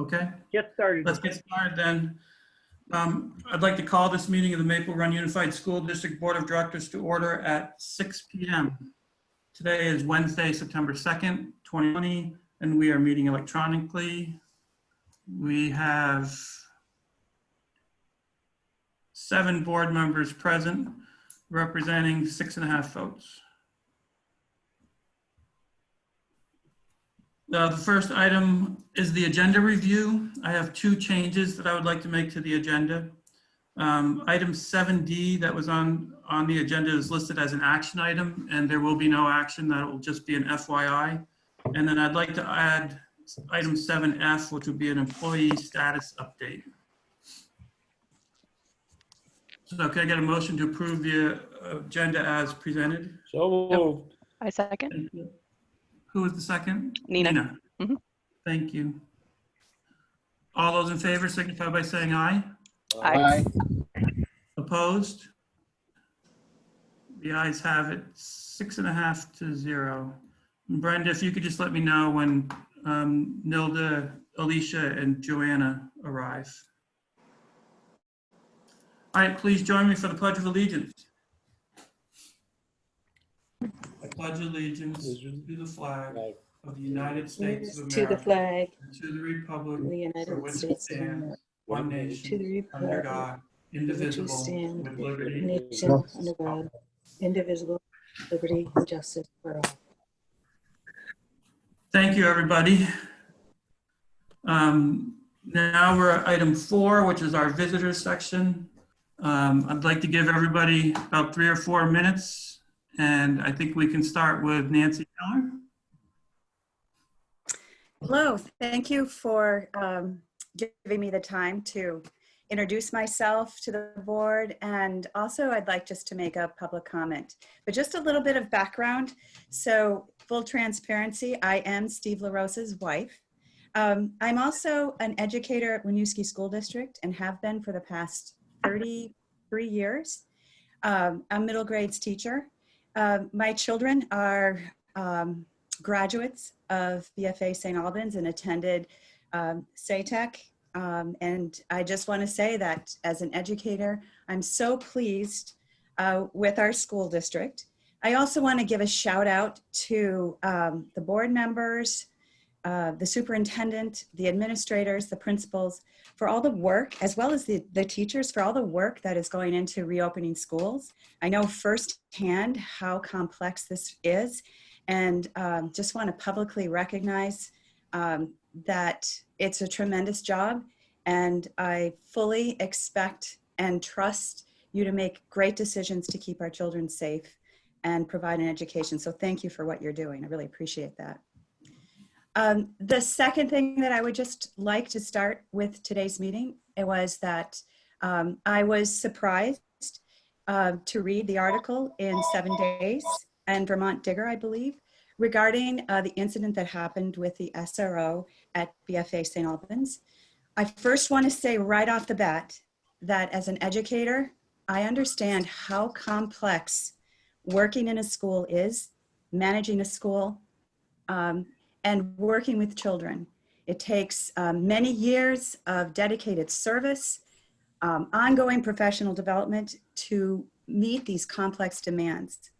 Okay, Get started. let's get started then. I'd like to call this meeting of the Maple Run Unified School District Board of Directors to order at 6 p.m. Today is Wednesday, September 2nd, 2020, and we are meeting electronically. We have 7 board members present, representing 6.5 votes. The first item is the agenda review. I have 2 changes that I would like to make to the agenda. Item 7D that was on the agenda is listed as an action item, and there will be no action. That will just be an FYI. And then I'd like to add item 7F, which would be an employee status update. So can I get a motion to approve the agenda as presented? So moved. I second. Thank you. Who was the second? Nina. Mhm. Thank you. All those in favor signify by saying aye. Aye. Opposed? The ayes have it, 6.5 to 0. And Brenda, if you could just let me know when Nilda, Alicia, and Joanna arrive. All right, please join me for the Pledge of Allegiance. I pledge allegiance to the flag of the United States of America, to the flag and to the republic of the for United which it States of stands, America, one to the nation, under republic God, for which we indivisible, stand, with liberty. nation under God, indivisible, liberty and justice for all. Thank you, everybody. Now we're at item 4, which is our visitors section. I'd like to give everybody about 3 or 4 minutes, and I think we can start with Nancy Miller. Hello, thank you for giving me the time to introduce myself to the board, and also I'd like just to make a public comment. But just a little bit of background. So full transparency, I am Steve LaRosa's wife. I'm also an educator at Winooski School District and have been for the past 33 years. I'm a middle grades teacher. My children are graduates of BFA St. Albans and attended SATEC. And I just want to say that as an educator, I'm so pleased with our school district. I also want to give a shout out to the board members, the superintendent, the administrators, the principals, for all the work, as well as the teachers, for all the work that is going into reopening schools. I know firsthand how complex this is, and just want to publicly recognize that it's a tremendous job, and I fully expect and trust you to make great decisions to keep our children safe and provide an education. So thank you for what you're doing. I really appreciate that. The second thing that I would just like to start with today's meeting, it was that I was surprised to read the article in 7 Days and Vermont Digger, I believe, regarding the incident that happened with the SRO at BFA St. Albans. I first want to say right off the bat that as an educator, I understand how complex working in a school is, managing a school, and working with children. It takes many years of dedicated service, ongoing professional development to meet these complex demands.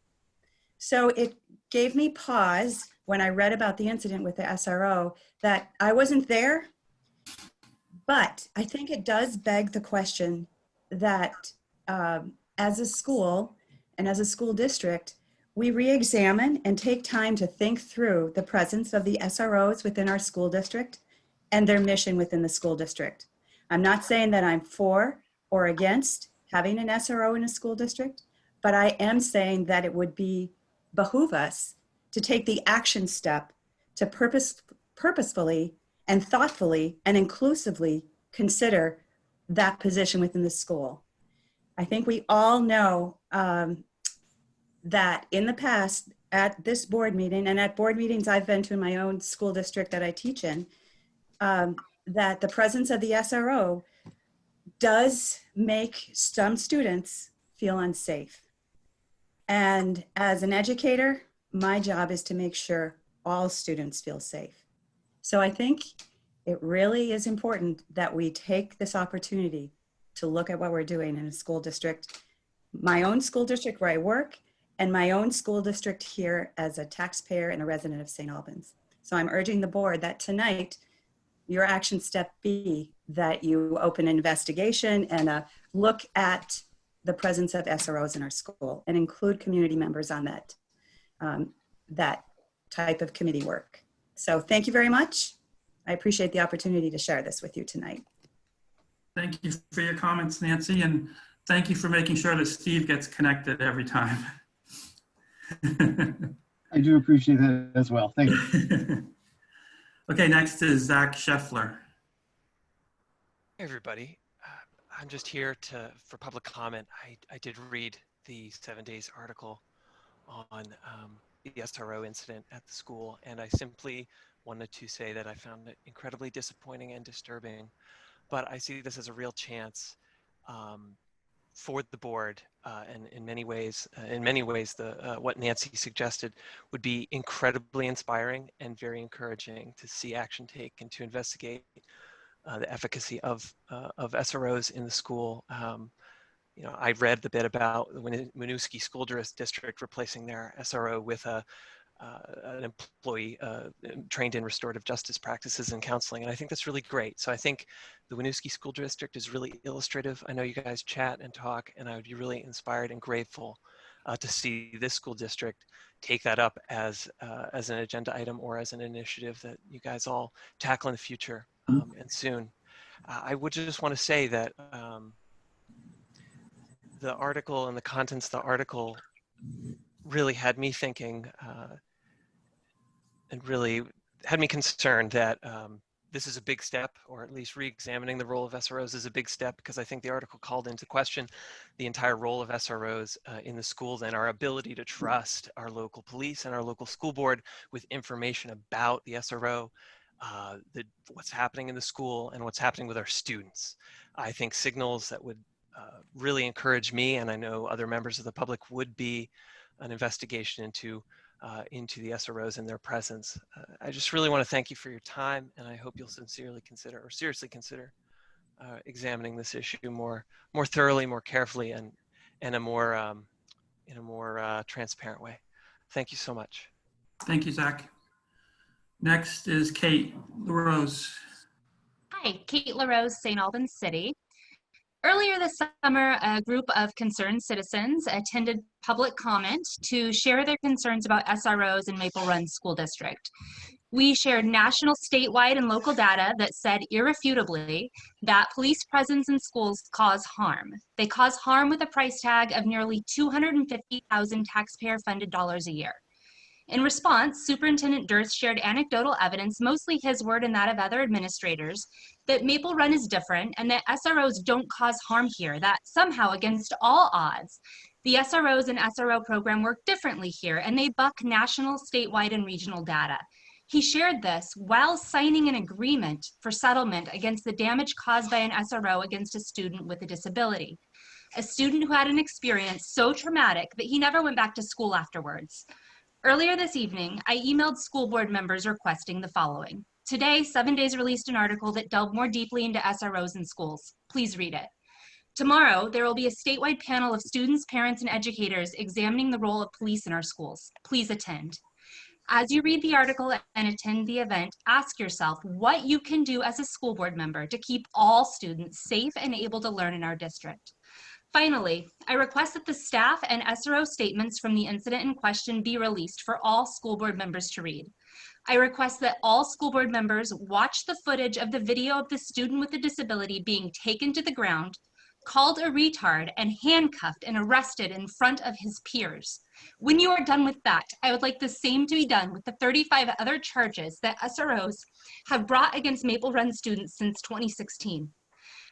So it gave me pause when I read about the incident with the SRO that I wasn't there, but I think it does beg the question that as a school and as a school district, we re-examine and take time to think through the presence of the SROs within our school district and their mission within the school district. I'm not saying that I'm for or against having an SRO in a school district, but I am saying that it would behoove us to take the action step to purposefully and thoughtfully and inclusively consider that position within the school. I think we all know that in the past at this board meeting and at board meetings I've been to in my own school district that I teach in, that the presence of the SRO does make some students feel unsafe. And as an educator, my job is to make sure all students feel safe. So I think it really is important that we take this opportunity to look at what we're doing in a school district, my own school district where I work, and my own school district here as a taxpayer and a resident of St. Albans. So I'm urging the board that tonight, your action step be that you open an investigation and a look at the presence of SROs in our school and include community members on that, that type of committee work. So thank you very much. I appreciate the opportunity to share this with you tonight. Thank you for your comments, Nancy, and thank you for making sure that Steve gets connected every time. I do appreciate that as well. Thank you. Okay, next is Zach Scheffler. Hey everybody, I'm just here for public comment. I did read the 7 Days article on the SRO incident at the school, and I simply wanted to say that I found it incredibly disappointing and disturbing, but I see this as a real chance for the board, and in many ways, what Nancy suggested would be incredibly inspiring and very encouraging to see action taken to investigate the efficacy of SROs in the school. You know, I read the bit about the Winooski School District replacing their SRO with an employee trained in restorative justice practices and counseling, and I think that's really great. So I think the Winooski School District is really illustrative. I know you guys chat and talk, and I would be really inspired and grateful to see this school district take that up as an agenda item or as an initiative that you guys all tackle in the future and soon. I would just want to say that the article and the contents of the article really had me thinking and really had me concerned that this is a big step, or at least re-examining the role of SROs is a big step, because I think the article called into question the entire role of SROs in the schools and our ability to trust our local police and our local school board with information about the SRO, what's happening in the school and what's happening with our students. I think signals that would really encourage me, and I know other members of the public, would be an investigation into the SROs and their presence. I just really want to thank you for your time, and I hope you'll sincerely consider, or seriously consider, examining this issue more thoroughly, more carefully, and in a more transparent way. Thank you so much. Thank you, Zach. Next is Kate LaRose. Hi, Kate LaRose, St. Albans City. Earlier this summer, a group of concerned citizens attended public comment to share their concerns about SROs in Maple Run School District. We shared national, statewide, and local data that said irrefutably that police presence in schools cause harm. They cause harm with a price tag of nearly $250,000 taxpayer-funded dollars a year. In response, Superintendent Durst shared anecdotal evidence, mostly his word and that of other administrators, that Maple Run is different and that SROs don't cause harm here, that somehow, against all odds, the SROs and SRO program work differently here, and they buck national, statewide, and regional data. He shared this while signing an agreement for settlement against the damage caused by an SRO against a student with a disability, a student who had an experience so traumatic that he never went back to school afterwards. Earlier this evening, I emailed school board members requesting the following. Today, 7 Days released an article that delved more deeply into SROs in schools. Please read it. Tomorrow, there will be a statewide panel of students, parents, and educators examining the role of police in our schools. Please attend. As you read the article and attend the event, ask yourself what you can do as a school board member to keep all students safe and able to learn in our district. Finally, I request that the staff and SRO statements from the incident in question be released for all school board members to read. I request that all school board members watch the footage of the video of the student with a disability being taken to the ground, called a retard, and handcuffed and arrested in front of his peers. When you are done with that, I would like the same to be done with the 35 other charges that SROs have brought against Maple Run students since 2016.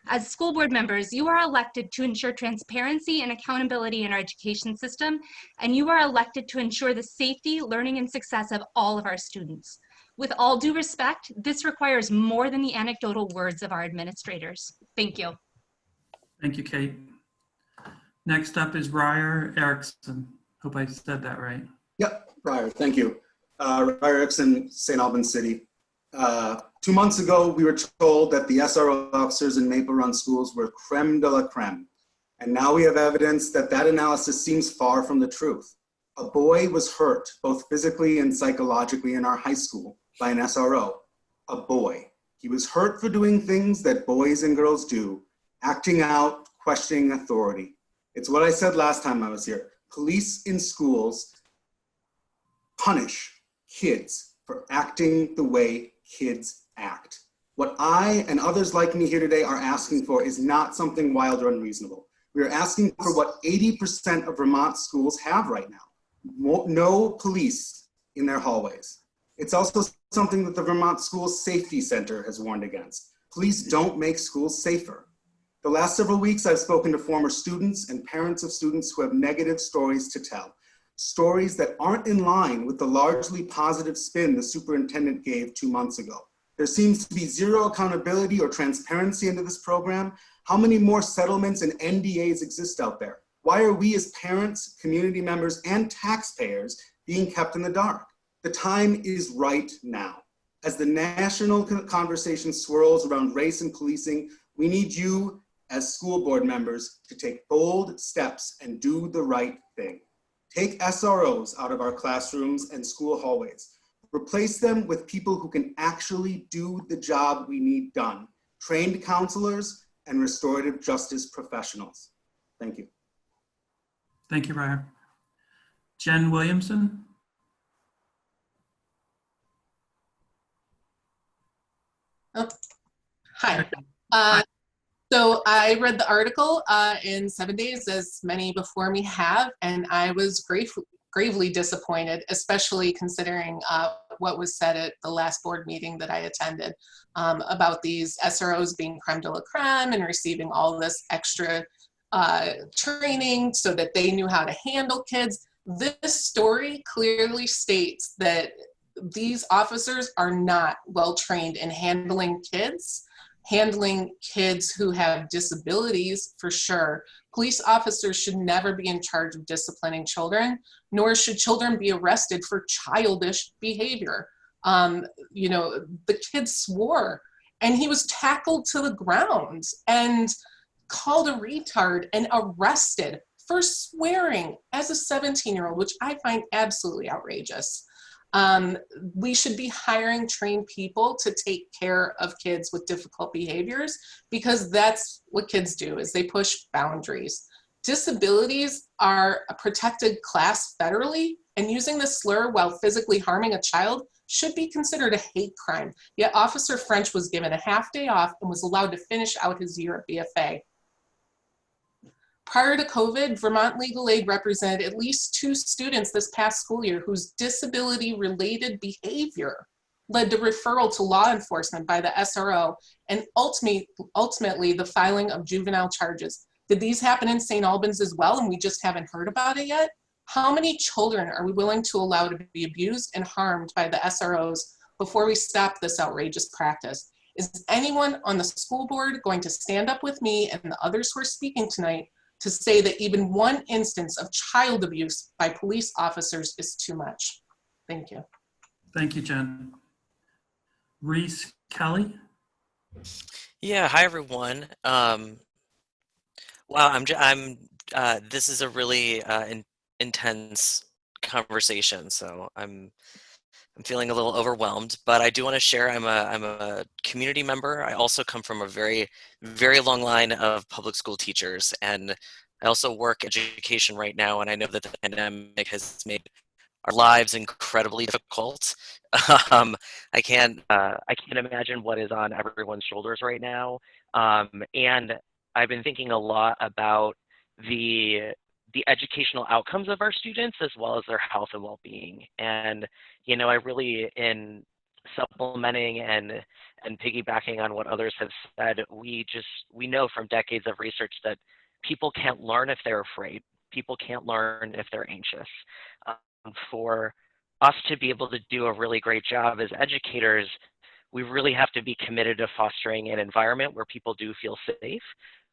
As school board members, you are elected to ensure transparency and accountability in our education system, and you are elected to ensure the safety, learning, and success of all of our students. With all due respect, this requires more than the anecdotal words of our administrators. Thank you. Thank you, Kate. Next up is Briar Erickson. Hope I said that right. Yep, Briar, thank you. Briar Erickson, St. Albans City. 2 months ago, we were told that the SRO officers in Maple Run schools were creme de la creme. And now we have evidence that that analysis seems far from the truth. A boy was hurt, both physically and psychologically, in our high school by an SRO. A boy. He was hurt for doing things that boys and girls do, acting out, questioning authority. It's what I said last time I was here. Police in schools punish kids for acting the way kids act. What I and others like me here today are asking for is not something wild or unreasonable. We are asking for what 80% of Vermont schools have right now. No police in their hallways. It's also something that the Vermont Schools Safety Center has warned against. Police don't make schools safer. The last several weeks, I've spoken to former students and parents of students who have negative stories to tell. Stories that aren't in line with the largely positive spin the superintendent gave 2 months ago. There seems to be zero accountability or transparency into this program. How many more settlements and NDAs exist out there? Why are we as parents, community members, and taxpayers being kept in the dark? The time is right now. As the national conversation swirls around race and policing, we need you as school board members to take bold steps and do the right thing. Take SROs out of our classrooms and school hallways. Replace them with people who can actually do the job we need done. Trained counselors and restorative justice professionals. Thank you. Thank you, Briar. Jen Williamson. Oh, hi. So I read the article in 7 days, as many before me have, and I was gravely disappointed, especially considering what was said at the last board meeting that I attended about these SROs being creme de la creme and receiving all this extra training so that they knew how to handle kids. This story clearly states that these officers are not well trained in handling kids who have disabilities, for sure. Police officers should never be in charge of disciplining children, nor should children be arrested for childish behavior. You know, the kid swore and he was tackled to the ground and called a retard and arrested for swearing as a 17-year-old, which I find absolutely outrageous. We should be hiring trained people to take care of kids with difficult behaviors, because that's what kids do, is they push boundaries. Disabilities are a protected class federally, and using the slur while physically harming a child should be considered a hate crime. Yet Officer French was given a half day off and was allowed to finish out his year at BFA. Prior to COVID, Vermont Legal Aid represented at least 2 students this past school year whose disability-related behavior led to referral to law enforcement by the SRO and ultimately the filing of juvenile charges. Did these happen in St. Albans as well and we just haven't heard about it yet? How many children are we willing to allow to be abused and harmed by the SROs before we stop this outrageous practice? Is anyone on the school board going to stand up with me and the others who are speaking tonight to say that even one instance of child abuse by police officers is too much? Thank you. Thank you, Jen. Reese Kelly. Yeah, hi everyone. Wow, this is a really intense conversation, so I'm feeling a little overwhelmed, but I do want to share. I'm a community member. I also come from a very, very long line of public school teachers, and I also work education right now. And I know that the pandemic has made our lives incredibly difficult. I can't imagine what is on everyone's shoulders right now. And I've been thinking a lot about the educational outcomes of our students as well as their health and well-being. And, you know, I really, in supplementing and piggybacking on what others have said, we know from decades of research that people can't learn if they're afraid. People can't learn if they're anxious. For us to be able to do a really great job as educators, we really have to be committed to fostering an environment where people do feel safe,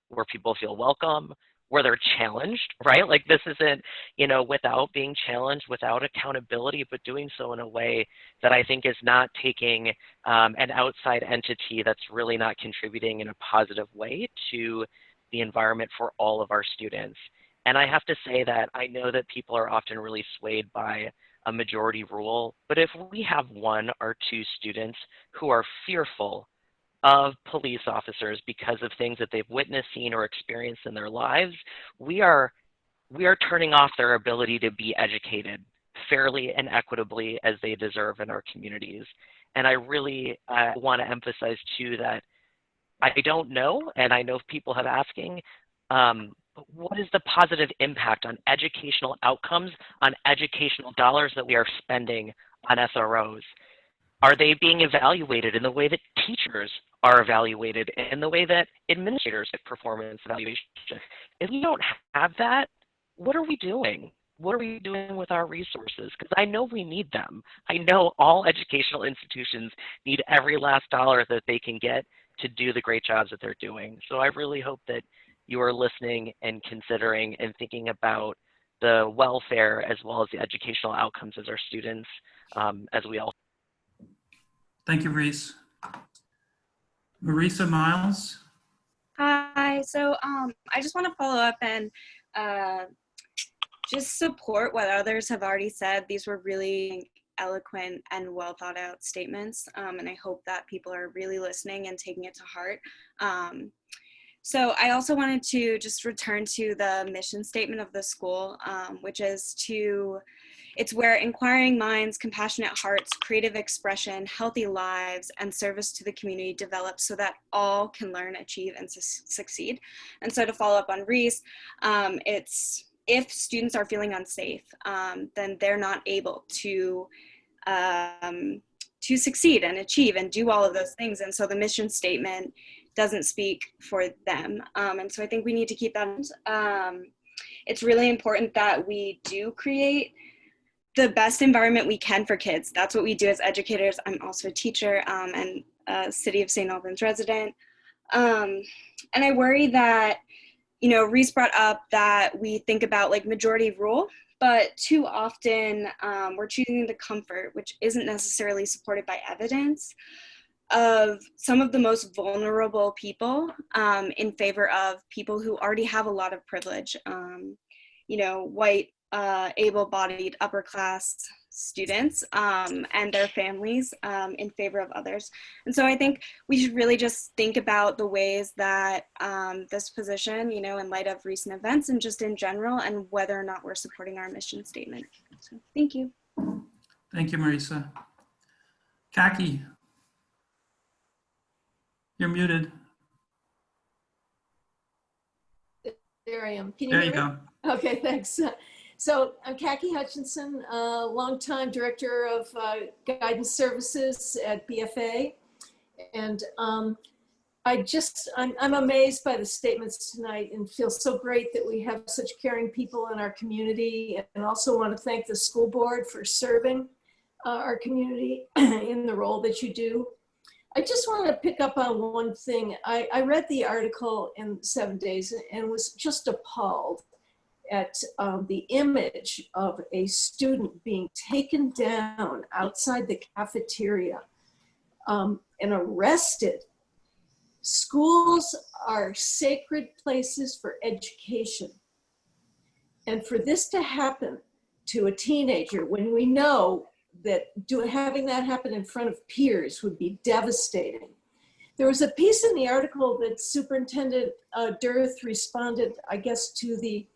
where people feel welcome, where they're challenged, right? Like this isn't, you know, without being challenged, without accountability, but doing so in a way that I think is not taking an outside entity that's really not contributing in a positive way to the environment for all of our students. And I have to say that I know that people are often really swayed by a majority rule, but if we have 1 or 2 students who are fearful of police officers because of things that they've witnessed, seen, or experienced in their lives, we are turning off their ability to be educated fairly and equitably as they deserve in our communities. And I really want to emphasize too that I don't know, and I know people have asking, but what is the positive impact on educational outcomes, on educational dollars that we are spending on SROs? Are they being evaluated in the way that teachers are evaluated, in the way that administrators get performance evaluation? If we don't have that, what are we doing? What are we doing with our resources? Because I know we need them. I know all educational institutions need every last dollar that they can get to do the great jobs that they're doing. So I really hope that you are listening and considering and thinking about the welfare as well as the educational outcomes as our students, as we all. Thank you, Reese. Marisa Miles. Hi, so I just want to follow up and just support what others have already said. These were really eloquent and well thought out statements, and I hope that people are really listening and taking it to heart. So I also wanted to just return to the mission statement of the school, which is it's where inquiring minds, compassionate hearts, creative expression, healthy lives, and service to the community develop so that all can learn, achieve, and succeed. And so to follow up on Reese, it's if students are feeling unsafe, then they're not able to succeed and achieve and do all of those things. And so the mission statement doesn't speak for them. And so I think we need to keep that. It's really important that we do create the best environment we can for kids. That's what we do as educators. I'm also a teacher and a City of St. Albans resident. And I worry that, you know, Reese brought up that we think about like majority rule, but too often we're choosing the comfort, which isn't necessarily supported by evidence, of some of the most vulnerable people in favor of people who already have a lot of privilege, you know, white, able-bodied, upper-class students and their families in favor of others. And so I think we should really just think about the ways that this position, you know, in light of recent events and just in general, and whether or not we're supporting our mission statement. So thank you. Thank you, Marisa. Kaki, you're muted. There I am. Can you There hear you me? go. Okay, thanks. So I'm Kaki Hutchinson, longtime director of guidance services at BFA. And I'm amazed by the statements tonight and feel so great that we have such caring people in our community, and also want to thank the school board for serving our community in the role that you do. I just want to pick up on one thing. I read the article in 7 Days and was just appalled at the image of a student being taken down outside the cafeteria and arrested. Schools are sacred places for education. And for this to happen to a teenager, when we know that having that happen in front of peers would be devastating. There was a piece in the article that Superintendent Dirth responded, I guess, to the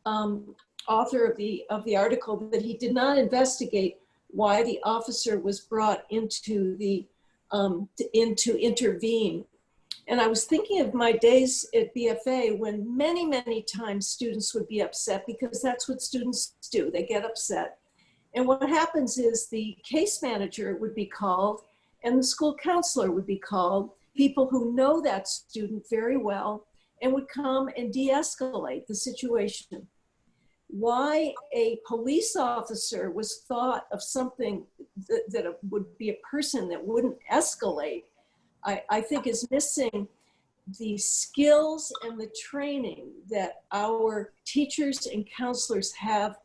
author of the article, that he did not investigate why the officer was brought into to intervene. And I was thinking of my days at BFA when many, many times students would be upset, because that's what students do, they get upset. And what happens is the case manager would be called and the school counselor would be called, people who know that student very well, and would come and de-escalate the situation. Why a police officer was thought of something that would be a person that wouldn't escalate, I think is missing the skills and the training that our teachers and counselors have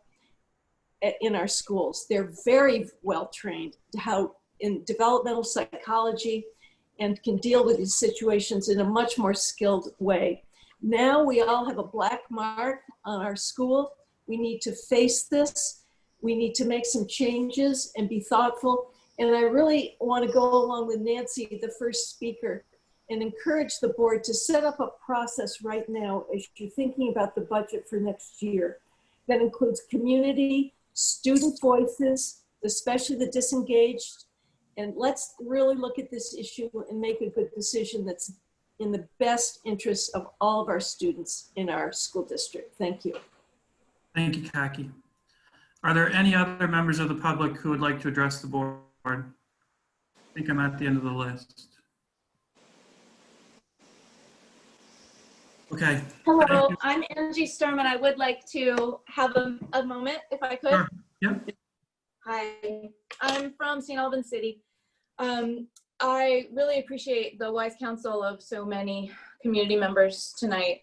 in our schools. They're very well trained how in developmental psychology and can deal with these situations in a much more skilled way. Now we all have a black mark on our school. We need to face this. We need to make some changes and be thoughtful. And I really want to go along with Nancy, the first speaker, and encourage the board to set up a process right now as you're thinking about the budget for next year. That includes community, student voices, especially the disengaged. And let's really look at this issue and make a good decision that's in the best interest of all of our students in our school district. Thank you. Thank you, Kaki. Are there any other members of the public who would like to address the board? I think I'm at the end of the list. Okay. Hello, I'm Angie Sturman. I would like to have a moment if I could. Sure. Yep. Hi, I'm from St. Albans City. I really appreciate the wise counsel of so many community members tonight.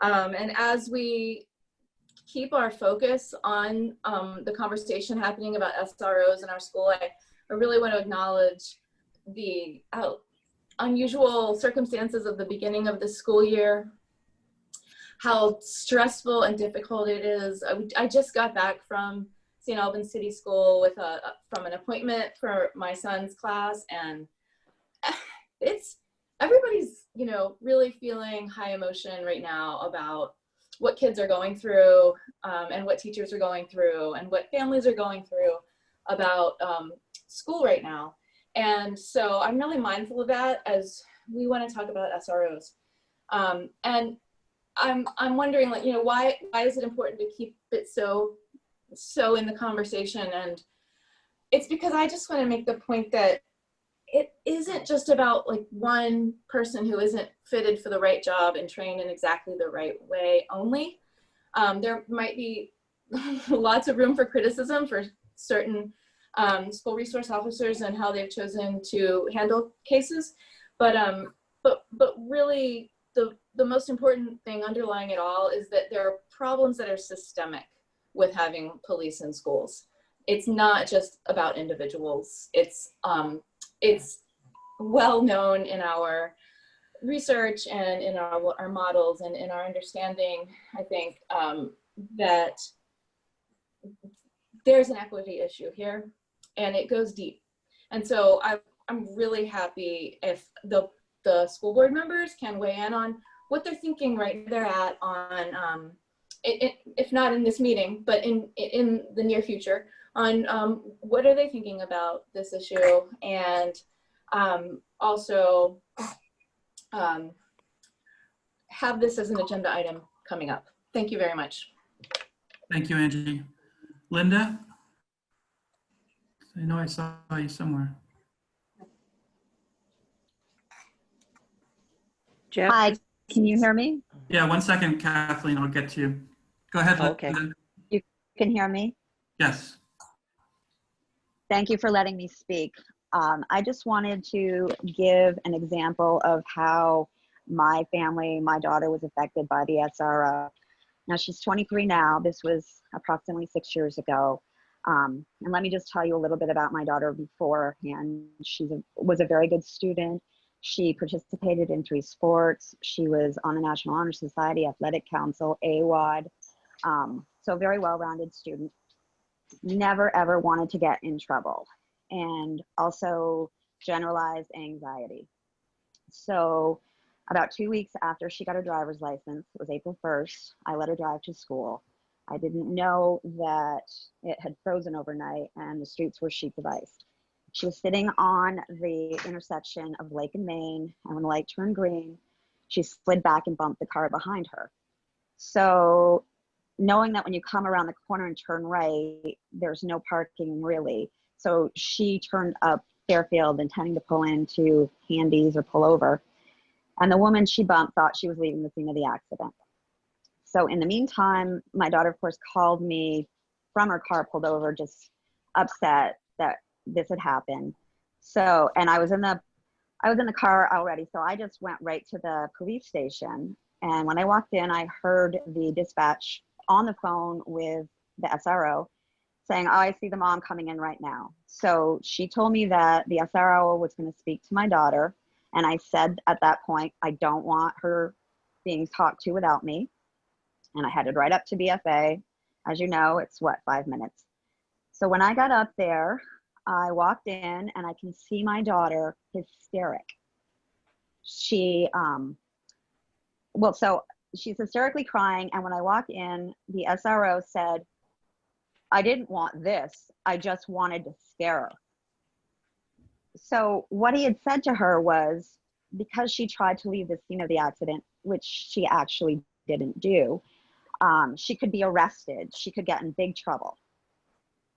And as we keep our focus on the conversation happening about SROs in our school, I really want to acknowledge the unusual circumstances of the beginning of the school year, how stressful and difficult it is. I just got back from St. Albans City School with from an appointment for my son's class, and everybody's really feeling high emotion right now about what kids are going through, and what teachers are going through, and what families are going through about school right now. And so I'm really mindful of that as we want to talk about SROs. And I'm wondering, why is it important to keep it so in the conversation? And it's because I just want to make the point that it isn't just about one person who isn't fitted for the right job and trained in exactly the right way only. There might be lots of room for criticism for certain school resource officers and how they've chosen to handle cases, but really the most important thing underlying it all is that there are problems that are systemic with having police in schools. It's not just about individuals. It's well known in our research and in our models and in our understanding, I think, that there's an equity issue here, and it goes deep. And so I'm really happy if the school board members can weigh in on what they're thinking right there at on, if not in this meeting, but in the near future, on what are they thinking about this issue, and also have this as an agenda item coming up. Thank you very much. Thank you, Angie. Linda? I know I saw you somewhere. Jeff? Hi, can you hear me? Yeah, 1 second, Kathleen, I'll get to you. Go ahead, Okay. Linda. You can hear me? Yes. Thank you for letting me speak. I just wanted to give an example of how my family, my daughter was affected by the SRO. Now she's 23 now. This was approximately 6 years ago. And let me just tell you a little bit about my daughter beforehand. She was a very good student. She participated in 3 sports. She was on the National Honor Society, Athletic Council, AWOD. So very well-rounded student. Never ever wanted to get in trouble, and also generalized anxiety. So about 2 weeks after she got her driver's license, it was April 1st, I let her drive to school. I didn't know that it had frozen overnight and the streets were sheets of ice. She was sitting on the intersection of Lake and Main, and when the light turned green, she slid back and bumped the car behind her. So knowing that when you come around the corner and turn right, there's no parking really. So she turned up Fairfield intending to pull into Handy's or pull over. And the woman she bumped thought she was leaving the scene of the accident. So in the meantime, my daughter, of course, called me from her car, pulled over, just upset that this had happened. So, and I was in the I was in the car already, so I just went right to the police station. And when I walked in, I heard the dispatch on the phone with the SRO saying, oh, I see the mom coming in right now. So she told me that the SRO was going to speak to my daughter. And I said at that point, I don't want her being talked to without me. And I headed right up to BFA. As you know, it's what, 5 minutes. So when I got up there, I walked in and I can see my daughter hysteric. She, so she's hysterically crying. And when I walked in, the SRO said, I didn't want this. I just wanted to scare her. So what he had said to her was, because she tried to leave the scene of the accident, which she actually didn't do, she could be arrested. She could get in big trouble.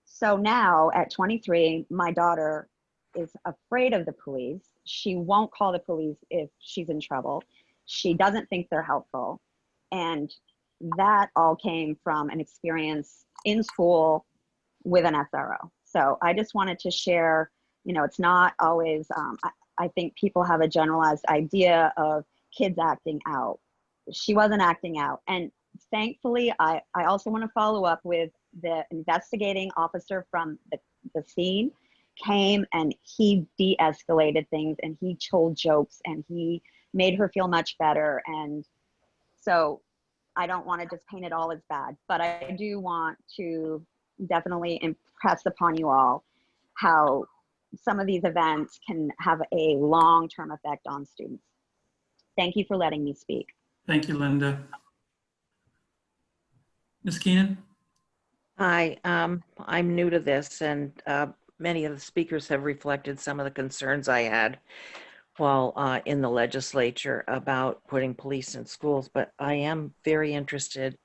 So now at 23, my daughter is afraid of the police. She won't call the police if she's in trouble. She doesn't think they're helpful. And that all came from an experience in school with an SRO. So I just wanted to share, you know, it's not always, I think people have a generalized idea of kids acting out. She wasn't acting out. And thankfully, I also want to follow up with the investigating officer from the scene came and he de-escalated things and he told jokes and he made her feel much better. And so I don't want to just paint it all as bad, but I do want to definitely impress upon you all how some of these events can have a long-term effect on students. Thank you for letting me speak. Thank you, Linda. Ms. Keenan? Hi, I'm new to this, and many of the speakers have reflected some of the concerns I had while in the legislature about putting police in schools, but I am very interested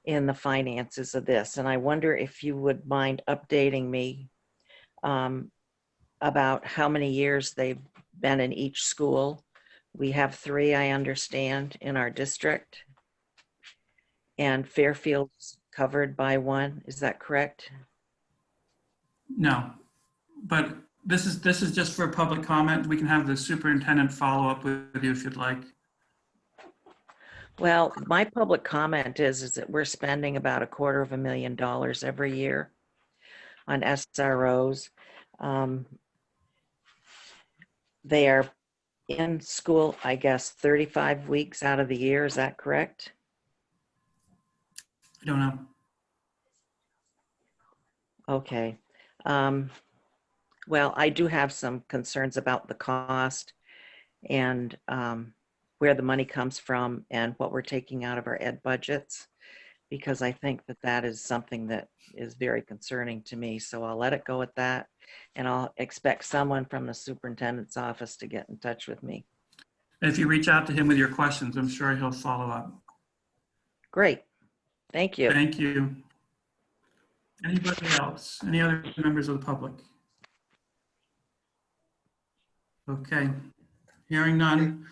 in the finances of this, and I wonder if you would mind updating me about how many years they've been in each school. We have 3, I understand, in our district, and Fairfield's covered by 1. Is that correct? No, but this is just for public comment. We can have the superintendent follow up with you if you'd like. Well, my public comment is that we're spending about $250,000 every year on SROs. They are in school, I guess, 35 weeks out of the year. Is that correct? I don't know. Okay. Well, I do have some concerns about the cost and where the money comes from and what we're taking out of our ed budgets, because I think that that is something that is very concerning to me. So I'll let it go at that, and I'll expect someone from the superintendent's office to get in touch with me. And if you reach out to him with your questions, I'm sure he'll follow up. Great. Thank you. Thank you. Anybody else? Any other members of the public? Okay, hearing none.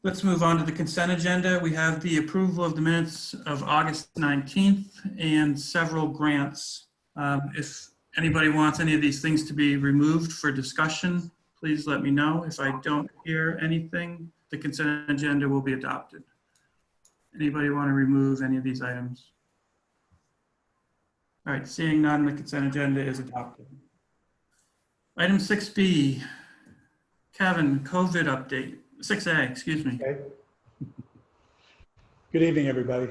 Let's move on to the consent agenda. We have the approval of the minutes of August 19th and several grants. If anybody wants any of these things to be removed for discussion, please let me know. If I don't hear anything, the consent agenda will be adopted. Anybody want to remove any of these items? All right, seeing none, the consent agenda is adopted. Item 6B, Kevin, COVID update. 6A, excuse me. Okay. Good evening, everybody.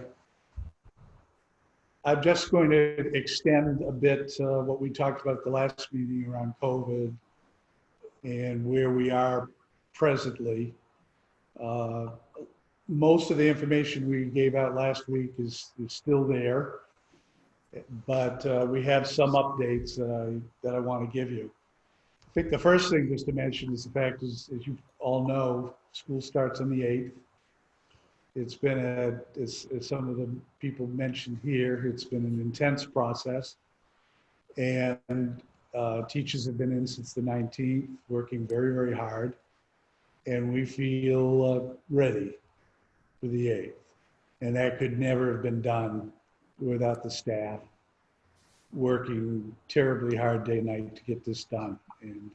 I'm just going to extend a bit what we talked about at the last meeting around COVID and where we are presently. Most of the information we gave out last week is still there, but we have some updates that I want to give you. I think the first thing just to mention is the fact is, as you all know, school starts on the 8th. It's been as some of the people mentioned here, it's been an intense process. And teachers have been in since the 19th, working very, very hard. And we feel ready for the 8th. And that could never have been done without the staff working terribly hard day and night to get this done. And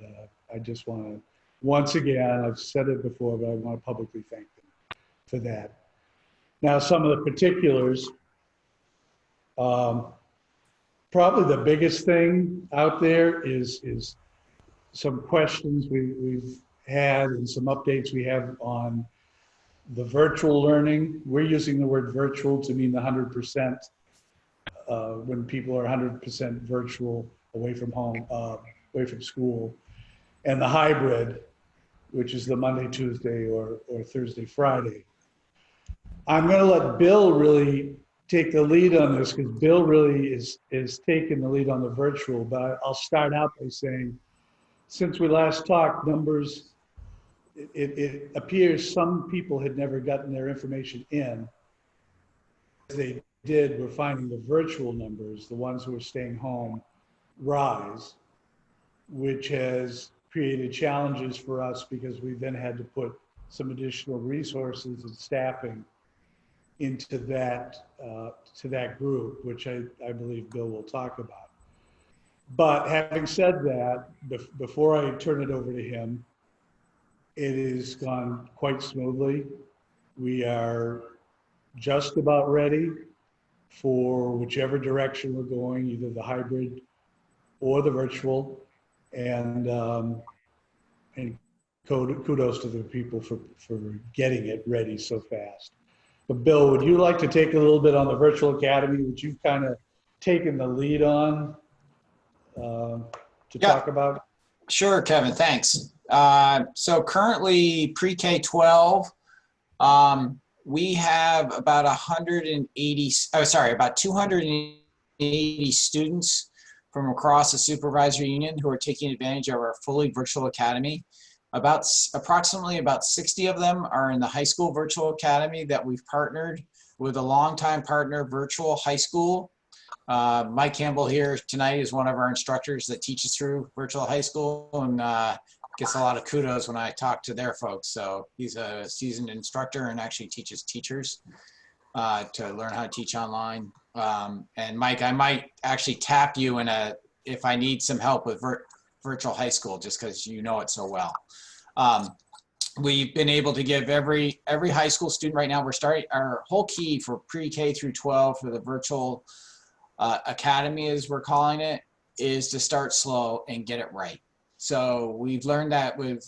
I just want to once again, I've said it before, but I want to publicly thank them for that. Now, some of the particulars, probably the biggest thing out there is some questions we've had and some updates we have on the virtual learning. We're using the word virtual to mean the 100%, when people are 100% virtual, away from home, away from school, and the hybrid, which is the Monday, Tuesday, or Thursday, Friday. I'm going to let Bill really take the lead on this, because Bill really is taking the lead on the virtual, but I'll start out by saying, since we last talked, numbers, it appears some people had never gotten their information in. As they did, we're finding the virtual numbers, the ones who are staying home, rise, which has created challenges for us because we then had to put some additional resources and staffing into that to that group, which I believe Bill will talk about. But having said that, before I turn it over to him, it has gone quite smoothly. We are just about ready for whichever direction we're going, either the hybrid or the virtual. And kudos to the people for getting it ready so fast. But Bill, would you like to take a little bit on the Virtual Academy, which you've kind of taken the lead on to talk about? Sure, Kevin, thanks. So currently pre-K 12, we have about 280 students from across the supervisory union who are taking advantage of our fully virtual academy. Approximately about 60 of them are in the high school virtual academy that we've partnered with a longtime partner, Virtual High School. Mike Campbell here tonight is one of our instructors that teaches through Virtual High School, and gets a lot of kudos when I talk to their folks. So he's a seasoned instructor and actually teaches teachers to learn how to teach online. And Mike, I might actually tap you if I need some help with Virtual High School, just because you know it so well. We've been able to give every high school student right now, we're starting, our whole key for pre-K through 12 for the virtual academy, as we're calling it, is to start slow and get it right. So we've learned that with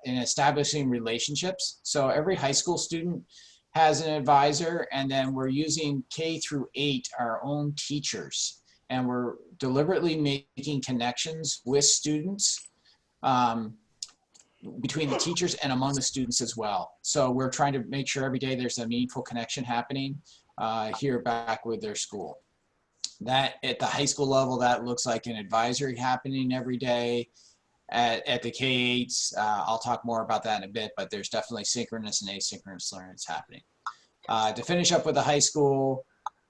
in establishing relationships. So every high school student has an advisor, and then we're using K through 8, our own teachers, and we're deliberately making connections with students, between the teachers and among the students as well. So we're trying to make sure every day there's a meaningful connection happening here back with their school. That at the high school level, that looks like an advisory happening every day. At the K-8s, I'll talk more about that in a bit, but there's definitely synchronous and asynchronous learning that's happening. To finish up with the high school,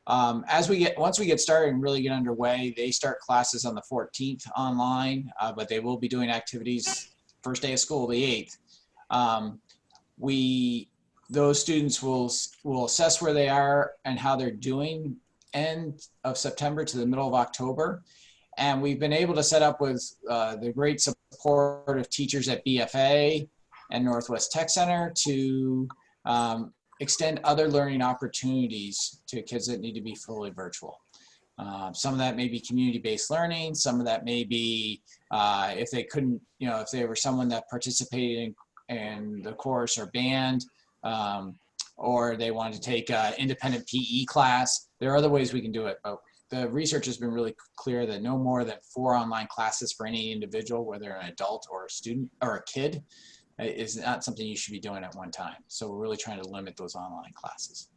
once we get started and really get underway, they start classes on the 14th online, but they will be doing activities first day of school, the 8th. Those students will assess where they are and how they're doing end of September to the middle of October. And we've been able to set up with the great support of teachers at BFA and Northwest Tech Center to extend other learning opportunities to kids that need to be fully virtual. Some of that may be community-based learning. Some of that may be if they couldn't, if they were someone that participated in the chorus or band, or they wanted to take an independent PE class. There are other ways we can do it, but the research has been really clear that no more than 4 online classes for any individual, whether an adult or a student or a kid, is not something you should be doing at one time. So we're really trying to limit those online classes.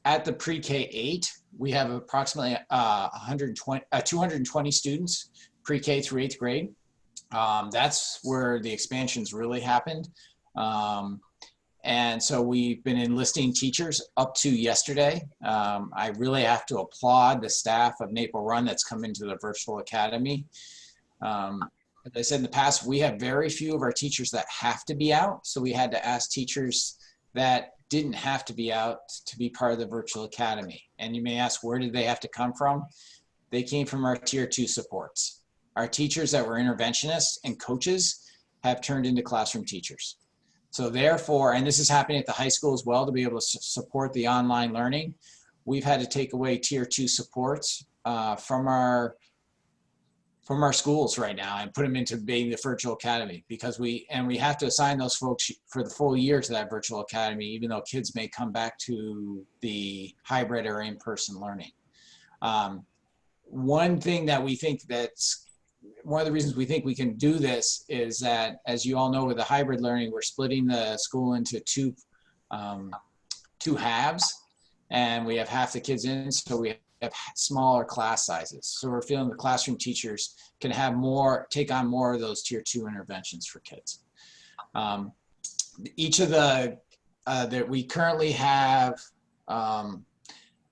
At the pre-K-8, we have approximately 220 students, pre-K through 8th grade. That's where the expansions really happened. And so we've been enlisting teachers up to yesterday. I really have to applaud the staff of Maple Run that's come into the virtual academy. As I said in the past, we have very few of our teachers that have to be out. So we had to ask teachers that didn't have to be out to be part of the virtual academy. And you may ask, where did they have to come from? They came from our tier 2 supports. Our teachers that were interventionists and coaches have turned into classroom teachers. So therefore, and this is happening at the high school as well, to be able to support the online learning, we've had to take away tier 2 supports from our schools right now and put them into being the virtual academy, because we have to assign those folks for the full year to that virtual academy, even though kids may come back to the hybrid or in-person learning. One thing that we think one of the reasons we think we can do this is that, as you all know, with the hybrid learning, we're splitting the school into two halves, and we have half the kids in, so we have smaller class sizes. So we're feeling the classroom teachers can have take on more of those tier 2 interventions for kids. Each of that we currently have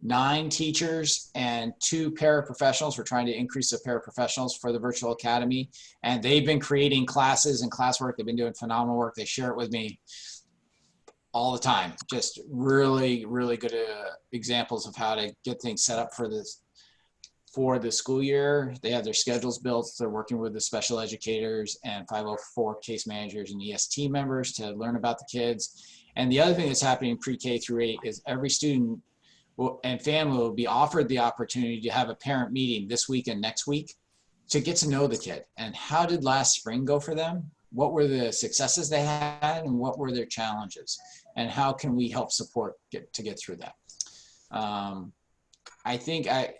9 teachers and 2 paraprofessionals. We're trying to increase the paraprofessionals for the virtual academy, and they've been creating classes and classwork. They've been doing phenomenal work. They share it with me all the time. Just really, really good examples of how to get things set up for the school year. They have their schedules built. They're working with the special educators and 504 case managers and EST members to learn about the kids. And the other thing that's happening pre-K through 8 is every student and family will be offered the opportunity to have a parent meeting this week and next week to get to know the kid. And how did last spring go for them? What were the successes they had, and what were their challenges? And how can we help support to get through that? I think I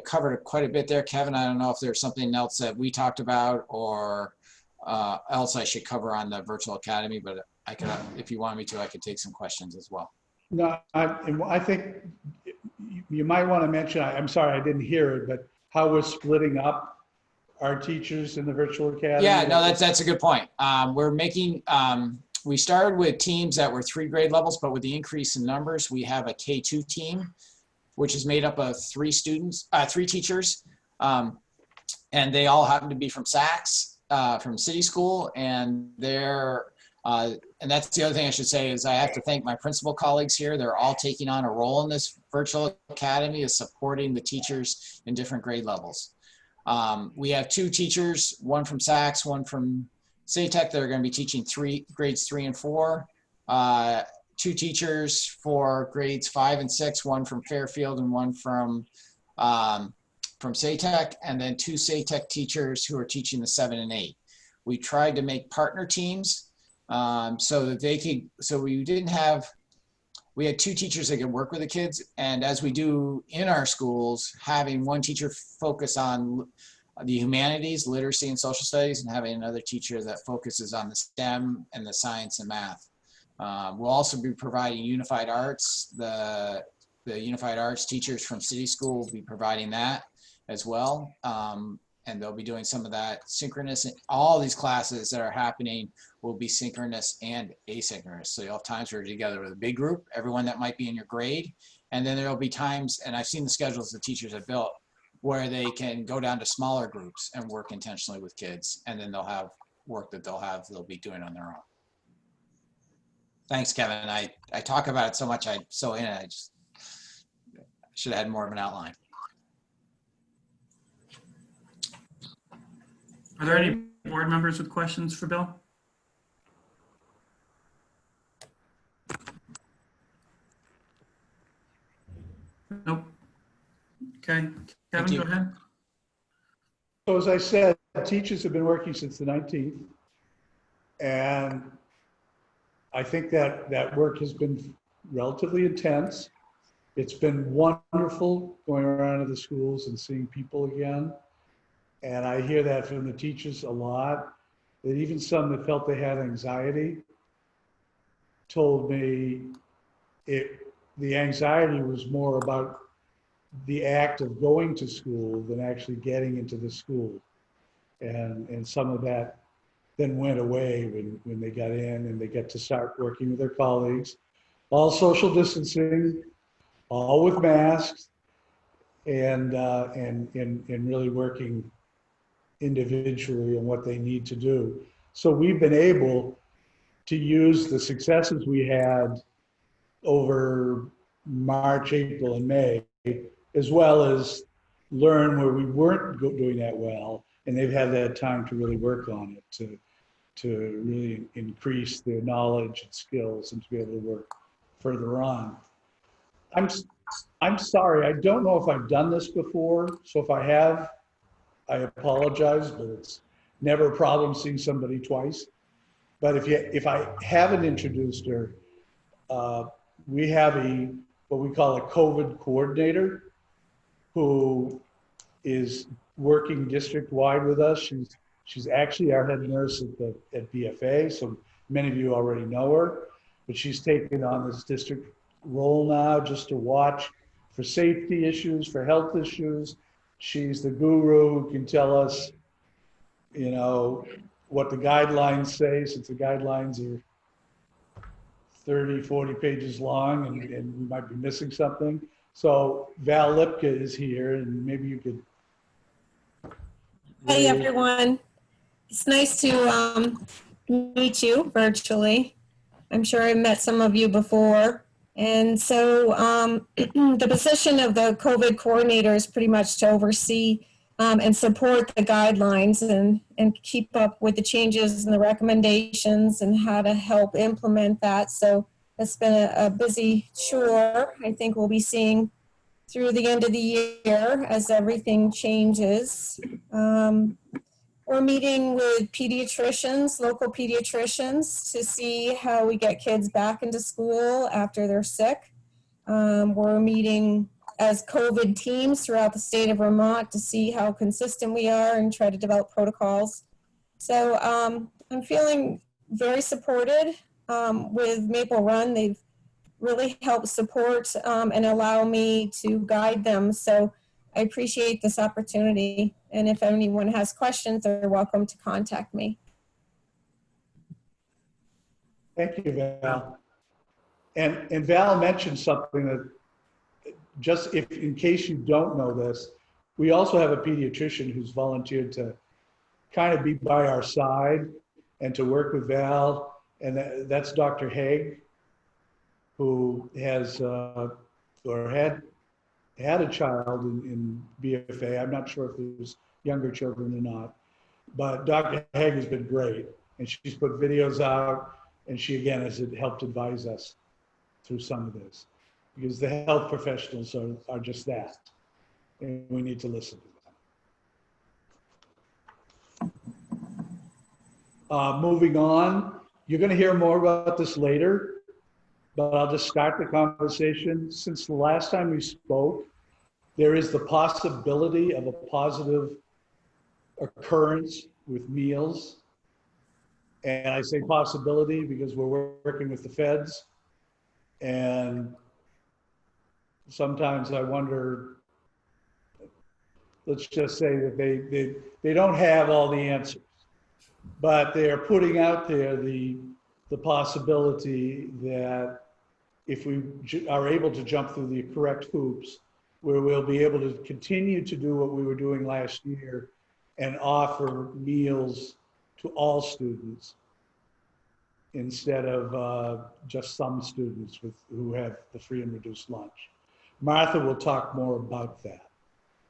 covered quite a bit there, Kevin. I don't know if there's something else that we talked about or else I should cover on the virtual academy, but I could, if you want me to, I could take some questions as well. No, I think you might want to mention, I'm sorry, I didn't hear it, but how we're splitting up our teachers in the virtual academy. Yeah, no, that's a good point. We're making, we started with teams that were 3 grade levels, but with the increase in numbers, we have a K2 team, which is made up of 3 teachers, and they all happen to be from Saks, from City School, and they're, and that's the other thing I should say is I have to thank my principal colleagues here. They're all taking on a role in this virtual academy, is supporting the teachers in different grade levels. We have 2 teachers, one from Saks, one from SATEC, that are going to be teaching grades 3 and 4. 2 teachers for grades 5 and 6, one from Fairfield and one from SATEC, and then 2 SATEC teachers who are teaching the 7 and 8. We tried to make partner teams so that they could, so we had 2 teachers that could work with the kids, and as we do in our schools, having one teacher focus on the humanities, literacy and social studies, and having another teacher that focuses on the STEM and the science and math. We'll also be providing unified arts. The unified arts teachers from City School will be providing that as well. And they'll be doing some of that synchronous. All these classes that are happening will be synchronous and asynchronous. So you'll have times where you're together with a big group, everyone that might be in your grade. And then there'll be times, and I've seen the schedules the teachers have built, where they can go down to smaller groups and work intentionally with kids. And then they'll have work that they'll be doing on their own. Thanks, Kevin. I talk about it so much, I just should have had more of an outline. Are there any board members with questions for Bill? Nope. Okay, Kevin, go ahead. So as I said, teachers have been working since the 19th, and I think that work has been relatively intense. It's been wonderful going around to the schools and seeing people again. And I hear that from the teachers a lot, that even some that felt they had anxiety told me the anxiety was more about the act of going to school than actually getting into the school. And some of that then went away when they got in and they get to start working with their colleagues. All social distancing, all with masks, and really working individually on what they need to do. So we've been able to use the successes we had over March, April, and May, as well as learn where we weren't doing that well, and they've had that time to really work on it, to really increase their knowledge and skills and to be able to work further on. I'm sorry, I don't know if I've done this before, so if I have, I apologize, but it's never a problem seeing somebody twice. But if I haven't introduced her, we have what we call a COVID coordinator who is working district-wide with us. She's actually our head nurse at BFA, so many of you already know her, but she's taken on this district role now just to watch for safety issues, for health issues. She's the guru who can tell us, you know, what the guidelines say, since the guidelines are 30, 40 pages long and we might be missing something. So Val Lipka is here, and maybe you could. Hey everyone, it's nice to meet you virtually. I'm sure I met some of you before. And so the position of the COVID coordinator is pretty much to oversee and support the guidelines and keep up with the changes and the recommendations and how to help implement that. So it's been a busy chore. I think we'll be seeing through the end of the year as everything changes. We're meeting with pediatricians, local pediatricians, to see how we get kids back into school after they're sick. We're meeting as COVID teams throughout the state of Vermont to see how consistent we are and try to develop protocols. So I'm feeling very supported with Maple Run. They've really helped support and allow me to guide them. So I appreciate this opportunity. And if anyone has questions, they're welcome to contact me. Thank you, Val. And Val mentioned something that, just if in case you don't know this, we also have a pediatrician who's volunteered to kind of be by our side and to work with Val, and that's Dr. Haig, who has or had a child in BFA. I'm not sure if there's younger children or not, but Dr. Haig has been great, and she's put videos out, and she again has helped advise us through some of this, because the health professionals are just that, and we need to listen to them. Moving on, you're going to hear more about this later, but I'll just start the conversation. Since the last time we spoke, there is the possibility of a positive occurrence with meals. And I say possibility because we're working with the feds. And sometimes I wonder, let's just say that they don't have all the answers, but they are putting out there the possibility that if we are able to jump through the correct hoops, where we'll be able to continue to do what we were doing last year and offer meals to all students instead of just some students who have the free and reduced lunch. Martha will talk more about that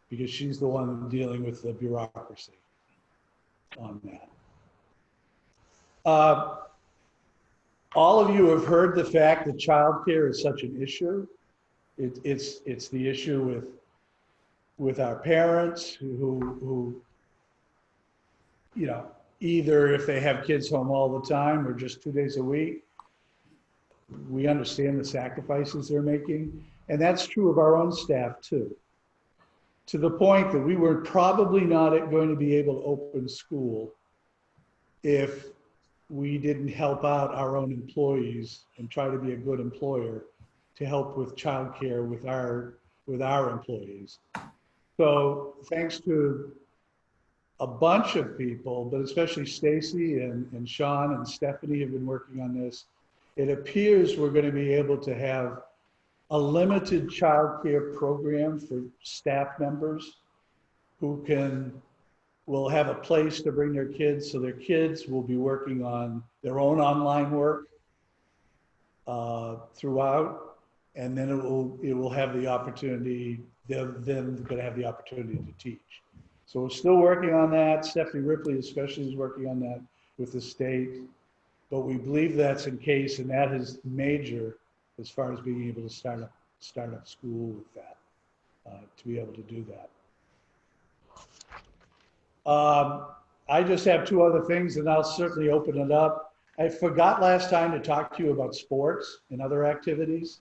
because she's the one dealing with the bureaucracy on that. All of you have heard the fact that childcare is such an issue. It's the issue with our parents who you know, either if they have kids home all the time or just 2 days a week. We understand the sacrifices they're making, and that's true of our own staff too. To the point that we were probably not going to be able to open school if we didn't help out our own employees and try to be a good employer to help with childcare with our employees. So thanks to a bunch of people, but especially Stacy and Sean and Stephanie have been working on this. It appears we're going to be able to have a limited childcare program for staff members who will have a place to bring their kids, so their kids will be working on their own online work throughout, and then it will have the opportunity, they're then going to have the opportunity to teach. So we're still working on that. Stephanie Ripley especially is working on that. with the state, but we believe that's in case, and that is major as far as being able to start up school with that, to be able to do that. I just have two other things, and I'll certainly open it up. I forgot last time to talk to you about sports and other activities.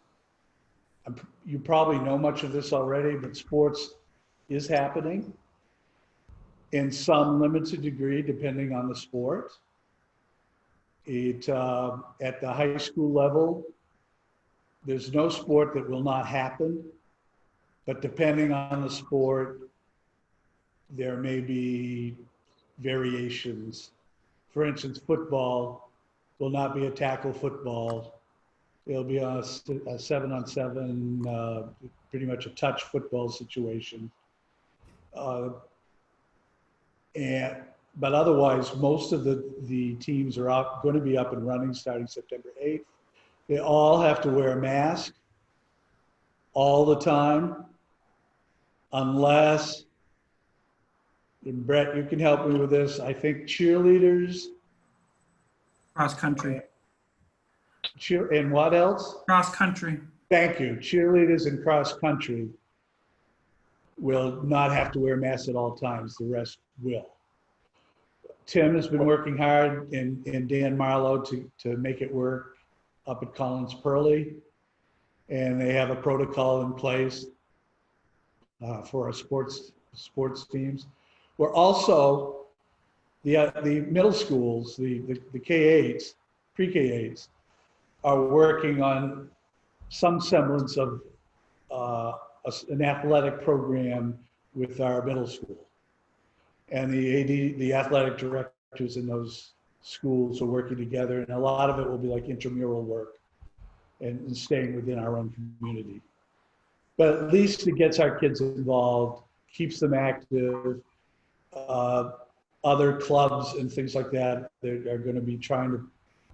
You probably know much of this already, but sports is happening in some limited degree, depending on the sport. At the high school level, there's no sport that will not happen, but depending on the sport, there may be variations. For instance, football will not be a tackle football. It'll be a 7-on-7, pretty much a touch football situation. But otherwise, most of the teams are going to be up and running starting September 8th. They all have to wear a mask all the time, unless, and Brett, you can help me with this, I think cheerleaders. Cross country. And what else? Cross country. Thank you. Cheerleaders and cross country will not have to wear masks at all times. The rest will. Tim has been working hard, and Dan Marlowe to make it work up at Collins Pearly. And they have a protocol in place for our sports teams. We're also, the middle schools, the K-8s, pre-K-8s, are working on some semblance of an athletic program with our middle school. And the athletic directors in those schools are working together, and a lot of it will be like intramural work and staying within our own community. But at least it gets our kids involved, keeps them active. Other clubs and things like that, they are going to be trying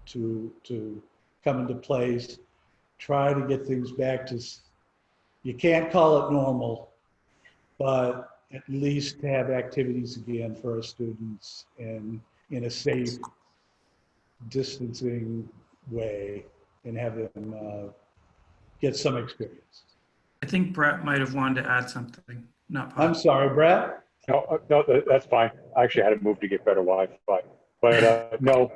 to come into place, try to get things back to, you can't call it normal, but at least to have activities again for our students and in a safe, distancing way, and have them get some experience. I think Brett might have wanted to add something. I'm sorry, Brett? No, that's fine. I actually had to move to get better Wi-Fi. But no,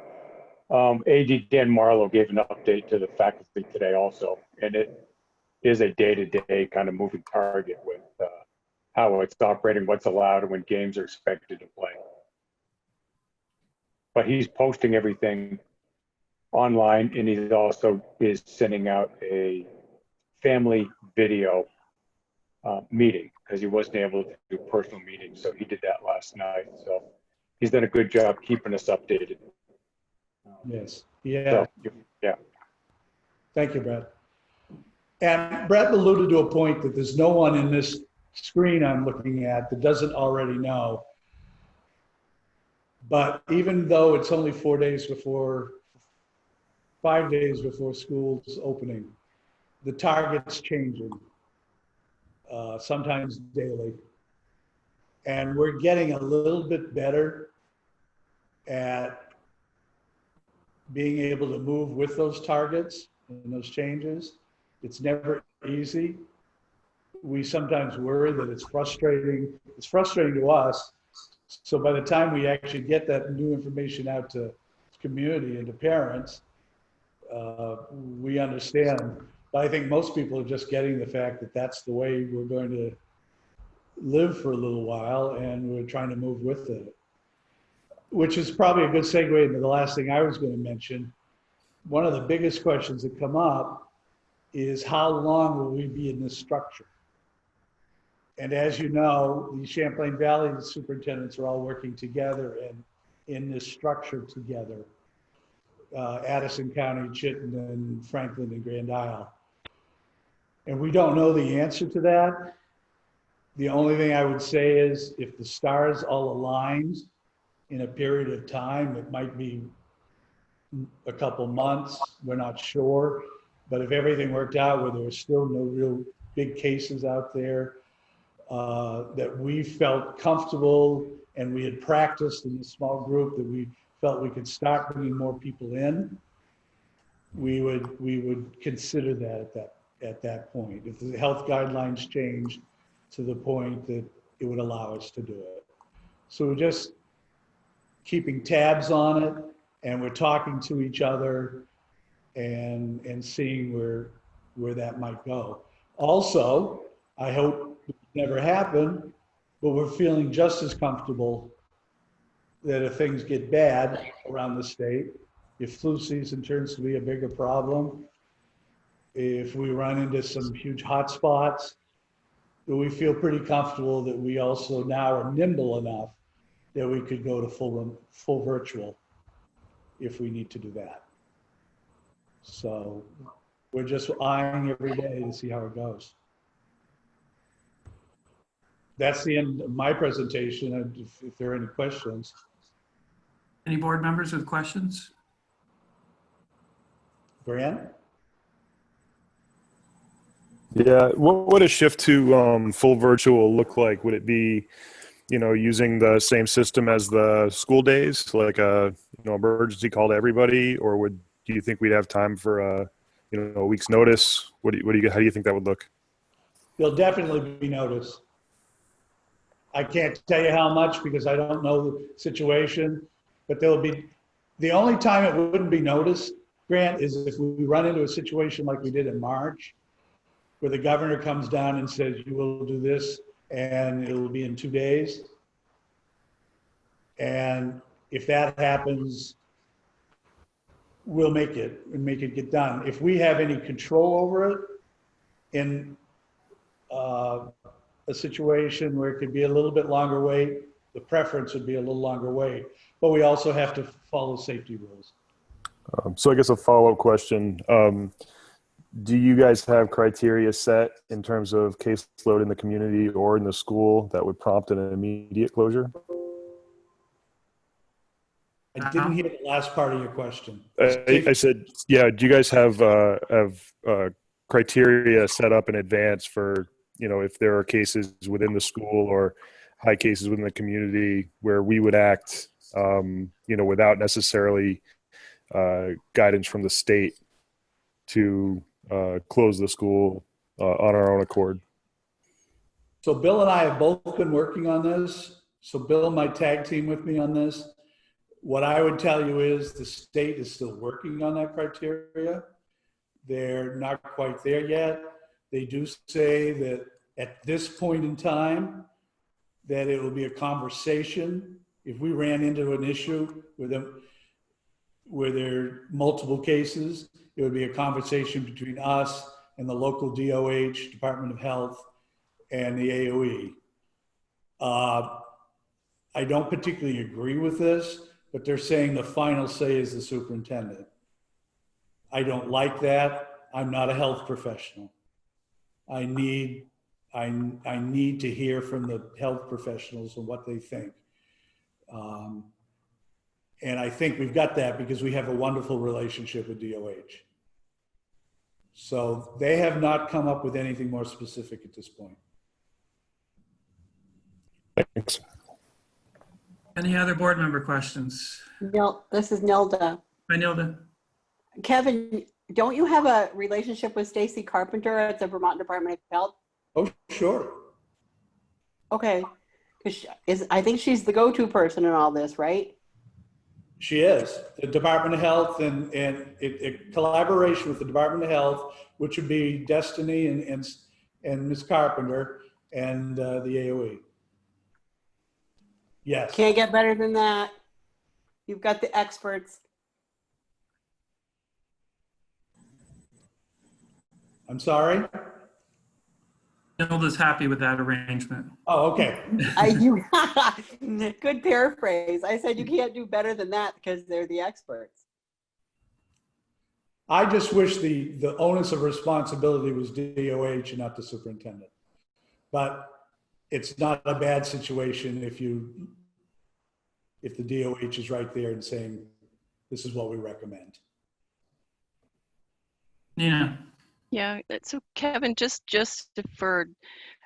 AD Dan Marlowe gave an update to the faculty today also, and it is a day-to-day kind of moving target with how it's operating, what's allowed, and when games are expected to play. But he's posting everything online, and he also is sending out a family video meeting, because he wasn't able to do personal meetings, so he did that last night. So he's done a good job keeping us updated. Yes. Yeah. So, yeah. Thank you, Brett. And Brett alluded to a point that there's no one in this screen I'm looking at that doesn't already know. But even though it's only 5 days before school's opening, the target's changing, sometimes daily. And we're getting a little bit better at being able to move with those targets and those changes. It's never easy. We sometimes worry that it's frustrating. It's frustrating to us. So by the time we actually get that new information out to the community and to parents, we understand. But I think most people are just getting the fact that that's the way we're going to live for a little while, and we're trying to move with it. Which is probably a good segue into the last thing I was going to mention. One of the biggest questions that come up is, how long will we be in this structure? And as you know, the Champlain Valley superintendents are all working together and in this structure together. Addison County, Chittenden, Franklin, and Grand Isle. And we don't know the answer to that. The only thing I would say is, if the stars all aligned in a period of time, it might be a couple months, we're not sure. But if everything worked out where there were still no real big cases out there, that we felt comfortable and we had practiced in a small group, that we felt we could start bringing more people in, we would consider that at that point. If the health guidelines changed to the point that it would allow us to do it. So we're just keeping tabs on it, and we're talking to each other and seeing where that might go. Also, I hope it never happened, but we're feeling just as comfortable that if things get bad around the state, if flu season turns to be a bigger problem, if we run into some huge hot spots, we feel pretty comfortable that we also now are nimble enough that we could go to full virtual if we need to do that. So we're just eyeing every day to see how it goes. That's the end of my presentation. And if there are any questions. Any board members with questions? Brian? Yeah, what would a shift to full virtual look like? Would it be, using the same system as the school days, like a emergency call to everybody, or do you think we'd have time for a week's notice? How do you think that would look? There'll definitely be notice. I can't tell you how much because I don't know the situation, but there'll be, the only time it wouldn't be noticed, Grant, is if we run into a situation like we did in March, where the governor comes down and says, you will do this, and it will be in 2 days. And if that happens, we'll make it get done. If we have any control over it in a situation where it could be a little bit longer wait, the preference would be a little longer wait, but we also have to follow safety rules. So I guess a follow-up question. Do you guys have criteria set in terms of caseload in the community or in the school that would prompt an immediate closure? I didn't hear the last part of your question. I said, yeah, do you guys have criteria set up in advance for, if there are cases within the school or high cases within the community where we would act, without necessarily guidance from the state to close the school on our own accord? So Bill and I have both been working on this. So Bill might tag team with me on this. What I would tell you is the state is still working on that criteria. They're not quite there yet. They do say that at this point in time, that it will be a conversation. If we ran into an issue with them, where there are multiple cases, it would be a conversation between us and the local DOH, Department of Health, and the AOE. I don't particularly agree with this, but they're saying the final say is the superintendent. I don't like that. I'm not a health professional. I need to hear from the health professionals and what they think. And I think we've got that because we have a wonderful relationship with DOH. So they have not come up with anything more specific at this point. Thanks. Any other board member questions? Nil, this is Nilda. Hi, Nilda. Kevin, don't you have a relationship with Stacy Carpenter at the Vermont Department of Health? Oh, sure. Okay, because I think she's the go-to person in all this, right? She is. The Department of Health and collaboration with the Department of Health, which would be Destiny and Ms. Carpenter and the AOE. Yes. Can't get better than that. You've got the experts. I'm sorry? Nilda's happy with that arrangement. Oh, okay. Good paraphrase. I said you can't do better than that because they're the experts. I just wish the onus of responsibility was DOH and not the superintendent. But it's not a bad situation if the DOH is right there and saying, this is what we recommend. Yeah. Yeah, so Kevin, just for,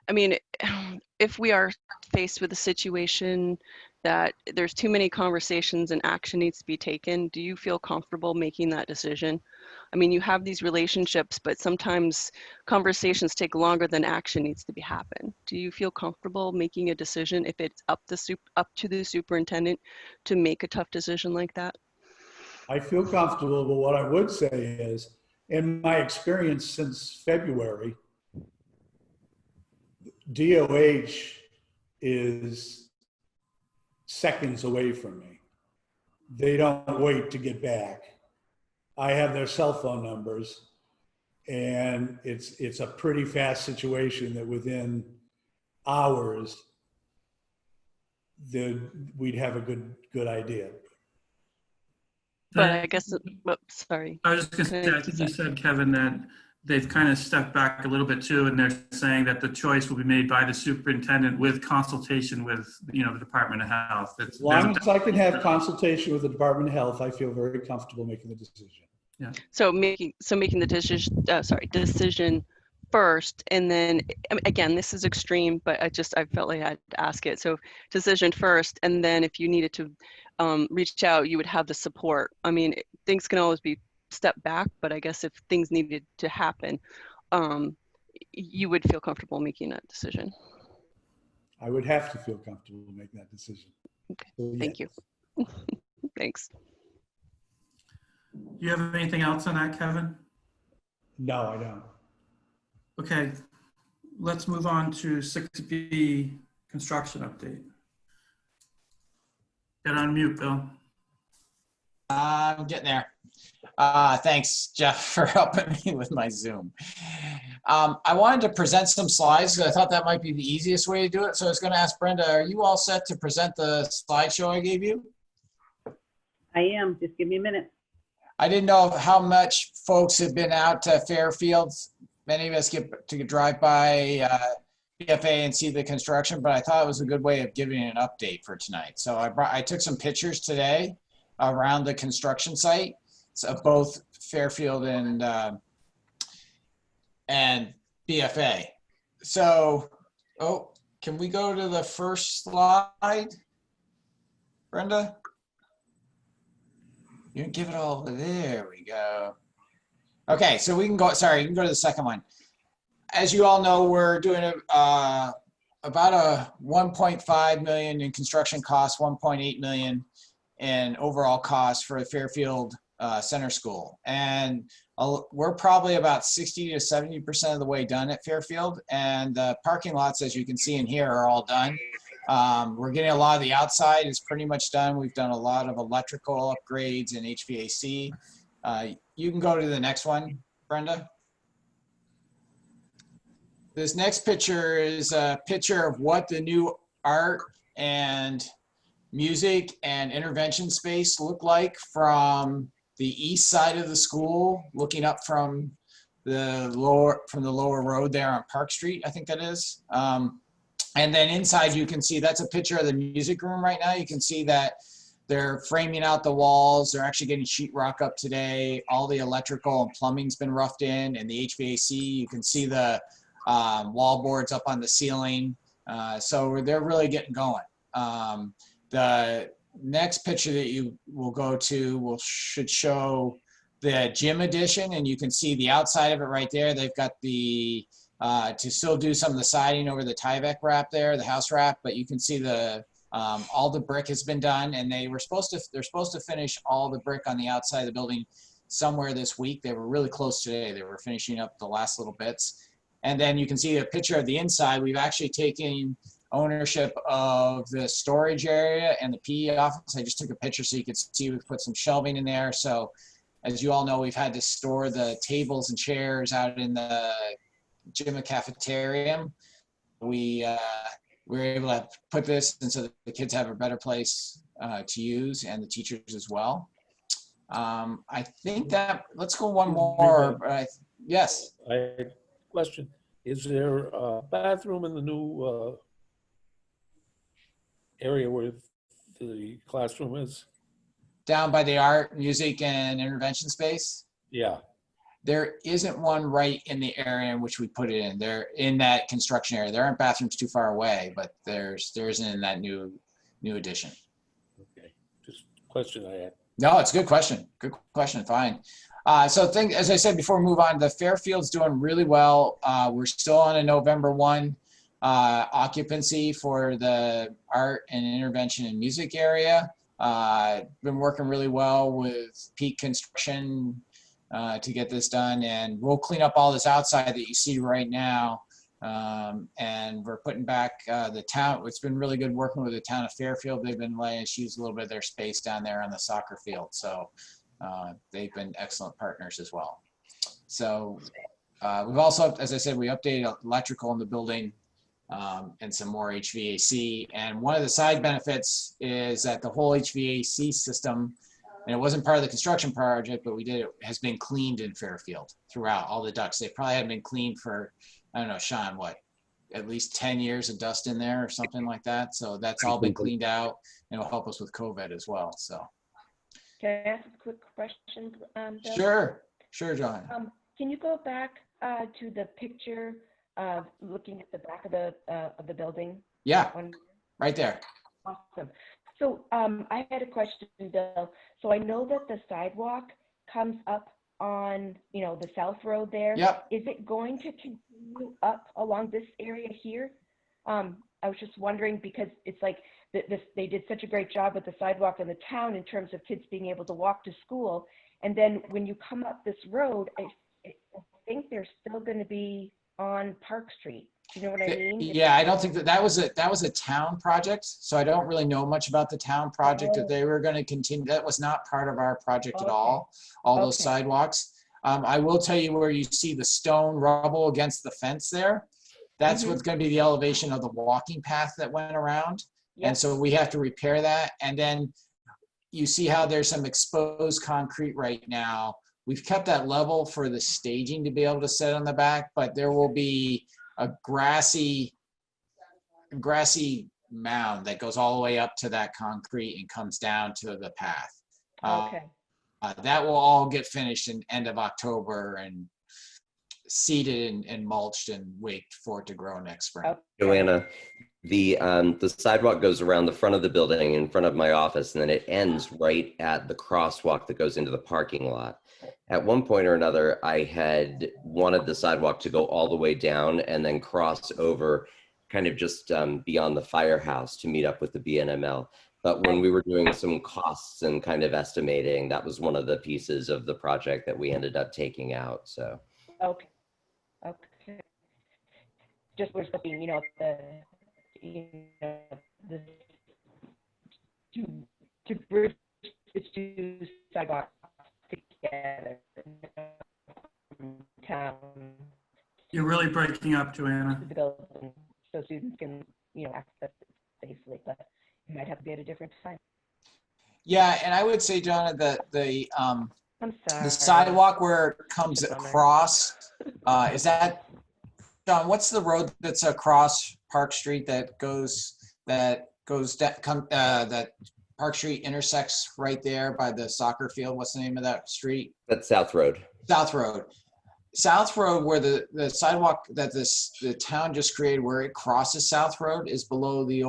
I mean, if we are faced with a situation that there's too many conversations and action needs to be taken, do you feel comfortable making that decision? I mean, you have these relationships, but sometimes conversations take longer than action needs to be happen. Do you feel comfortable making a decision if it's up to the superintendent to make a tough decision like that? I feel comfortable, but what I would say is, in my experience since February, DOH is seconds away from me. They don't wait to get back. I have their cell phone numbers, and it's a pretty fast situation that within hours, we'd have a good idea. But I guess, sorry. I was just going to say, I think you said, Kevin, that they've kind of stepped back a little bit too, and they're saying that the choice will be made by the superintendent with consultation with, the Department of Health. As long as I can have consultation with the Department of Health, I feel very comfortable making the decision. Yeah. So making the decision first, and then again, this is extreme, but I felt like I had to ask it. So decision first, and then if you needed to reach out, you would have the support. I mean, things can always be stepped back, but I guess if things needed to happen, you would feel comfortable making that decision. I would have to feel comfortable making that decision. Okay, so, yeah. Thank you. Thanks. Do you have anything else on that, Kevin? No, I don't. Okay, let's move on to 6B, construction update. Get on mute, Bill. I'm getting there. Thanks, Jeff, for helping me with my Zoom. I wanted to present some slides because I thought that might be the easiest way to do it. So I was going to ask Brenda, are you all set to present the slideshow I gave you? I am. Just give me a minute. I didn't know how much folks have been out to Fairfield. Many of us get to drive by BFA and see the construction, but I thought it was a good way of giving an update for tonight. So I took some pictures today around the construction site, so both Fairfield and BFA. So, can we go to the first slide, Brenda? You can give it all. There we go. Okay, so we can go. Sorry, you can go to the second one. As you all know, we're doing about a 1.5 million in construction costs, 1.8 million in overall costs for the Fairfield Center School, and we're probably about 60 to 70% of the way done at Fairfield. And the parking lots, as you can see in here, are all done. We're getting a lot of the outside is pretty much done. We've done a lot of electrical upgrades and HVAC. You can go to the next one, Brenda. This next picture is a picture of what the new art and music and intervention space look like from the east side of the school, looking up from the lower road there on Park Street, I think that is. And then inside you can see, that's a picture of the music room right now. You can see that they're framing out the walls. They're actually getting sheetrock up today. All the electrical and plumbing's been roughed in, and the HVAC, you can see the wall boards up on the ceiling. So they're really getting going. The next picture that you will go to should show the gym addition, and you can see the outside of it right there. They've got the to still do some of the siding over the Tyvek wrap there, the house wrap, but you can see the all the brick has been done, and they're supposed to finish all the brick on the outside of the building somewhere this week. They were really close today. They were finishing up the last little bits. And then you can see a picture of the inside. We've actually taken ownership of the storage area and the PE office. I just took a picture so you could see we've put some shelving in there. So as you all know, we've had to store the tables and chairs out in the gym and cafeteria. We were able to put this in so that the kids have a better place to use, and the teachers as well. I think that, let's go one more. Yes. Question. Is there a bathroom in the new area where the classroom is? Down by the art, music, and intervention space? Yeah. There isn't one right in the area in which we put it in. They're in that construction area. There aren't bathrooms too far away, but there isn't in that new new addition. Okay, just a question I had. No, it's a good question. Good question. Fine. So as I said before, we move on. The Fairfield's doing really well. We're still on a November 1 occupancy for the art and intervention and music area. Been working really well with Peak Construction to get this done, and we'll clean up all this outside that you see right now. And we're putting back the town. It's been really good working with the town of Fairfield. They've been letting us use a little bit of their space down there on the soccer field. So they've been excellent partners as well. So we've also, as I said, we updated electrical in the building and some more HVAC. And one of the side benefits is that the whole HVAC system, and it wasn't part of the construction project, but we did it, has been cleaned in Fairfield throughout all the ducts. They probably haven't been cleaned for, I don't know, Sean, what, at least 10 years of dust in there or something like that. So that's all been cleaned out, and it'll help us with COVID as well. So. Can I ask a quick question, Sure, Bill? John. Can you go back to the picture of looking at the back of the building? Yeah, right there. Awesome. So I had a question, Bill. So I know that the sidewalk comes up on, the South Road there. Yep. Is it going to continue up along this area here? I was just wondering, because it's like they did such a great job with the sidewalk in the town in terms of kids being able to walk to school. And then when you come up this road, I think they're still going to be on Park Street. You know what I mean? Yeah, I don't think that was a town project. So I don't really know much about the town project that they were going to continue. That was not part of our project at all those sidewalks. I will tell you where you see the stone rubble against the fence there. That's what's going to be the elevation of the walking path that went around. And so we have to repair that. And then you see how there's some exposed concrete right now. We've kept that level for the staging to be able to set on the back, but there will be a grassy mound that goes all the way up to that concrete and comes down to the path. That will all get finished in end of October and seeded and mulched and waked for it to grow next spring. Joanna, the sidewalk goes around the front of the building in front of my office, and then it ends right at the crosswalk that goes into the parking lot. At one point or another, I had wanted the sidewalk to go all the way down and then cross over kind of just beyond the firehouse to meet up with the BNML. But when we were doing some costs and kind of estimating, that was one of the pieces of the project that we ended up taking out, so. Okay. Just was looking, to bridge the two sidewalks together. Town. You're really breaking up, Joanna. The building, so students can, access it safely, but it might have to be at a different time. Yeah, and I would say, Donna, that the I'm sorry. the sidewalk where it comes across, is that, John, what's the road that's across Park Street that Park Street intersects right there by the soccer field? What's the name of that street? That's South Road. South Road, where the sidewalk that the town just created, where it crosses South Road, is below the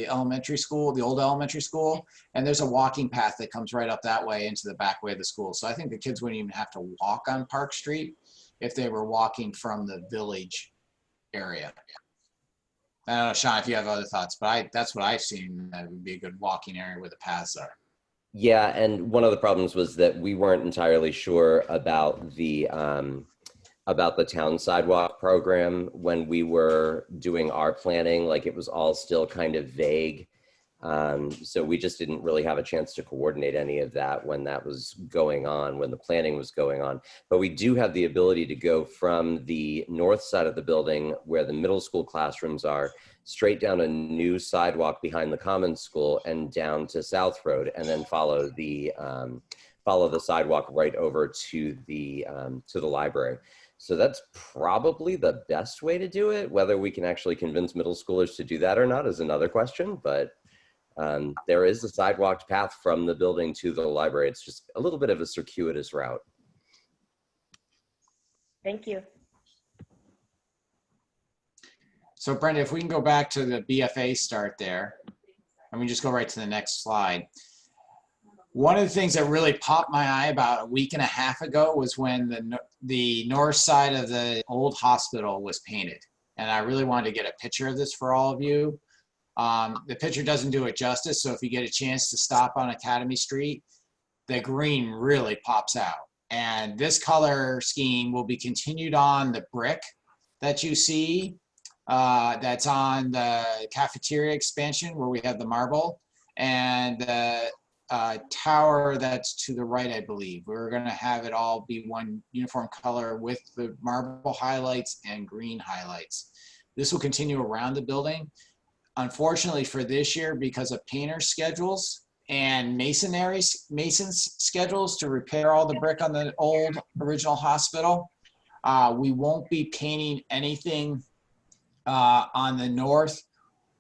elementary school, the old elementary school, and there's a walking path that comes right up that way into the back way of the school. So I think the kids wouldn't even have to walk on Park Street if they were walking from the village area. I don't know, Sean, if you have other thoughts, but that's what I've seen. That would be a good walking area where the paths are. Yeah, and one of the problems was that we weren't entirely sure about the town sidewalk program when we were doing our planning. Like, it was all still kind of vague. So we just didn't really have a chance to coordinate any of that when that was going on, when the planning was going on. But we do have the ability to go from the north side of the building where the middle school classrooms are, straight down a new sidewalk behind the common school and down to South Road, and then follow the sidewalk right over to the library. So that's probably the best way to do it. Whether we can actually convince middle schoolers to do that or not is another question, but there is a sidewalked path from the building to the library. It's just a little bit of a circuitous route. Thank you. So Brenda, if we can go back to the BFA start there. Let me just go right to the next slide. One of the things that really popped my eye about a week and a half ago was when the north side of the old hospital was painted. And I really wanted to get a picture of this for all of you. The picture doesn't do it justice, so if you get a chance to stop on Academy Street, the green really pops out. And this color scheme will be continued on the brick that you see that's on the cafeteria expansion where we have the marble, and the tower that's to the right, I believe. We're going to have it all be one uniform color with the marble highlights and green highlights. This will continue around the building. Unfortunately for this year, because of painter schedules and mason's schedules to repair all the brick on the old original hospital, we won't be painting anything on the north,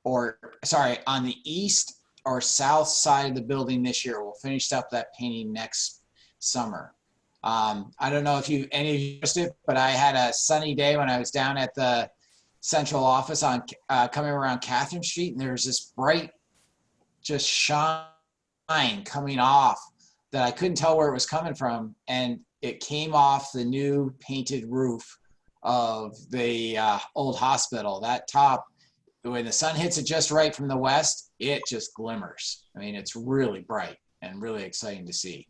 or sorry, on the east or south side of the building this year. We'll finish up that painting next summer. I don't know if any of you noticed it, but I had a sunny day when I was down at the central office on coming around Catherine Street, and there's this bright just shine coming off that I couldn't tell where it was coming from, and it came off the new painted roof of the old hospital. That top, when the sun hits it just right from the west, it just glimmers. I mean, it's really bright and really exciting to see.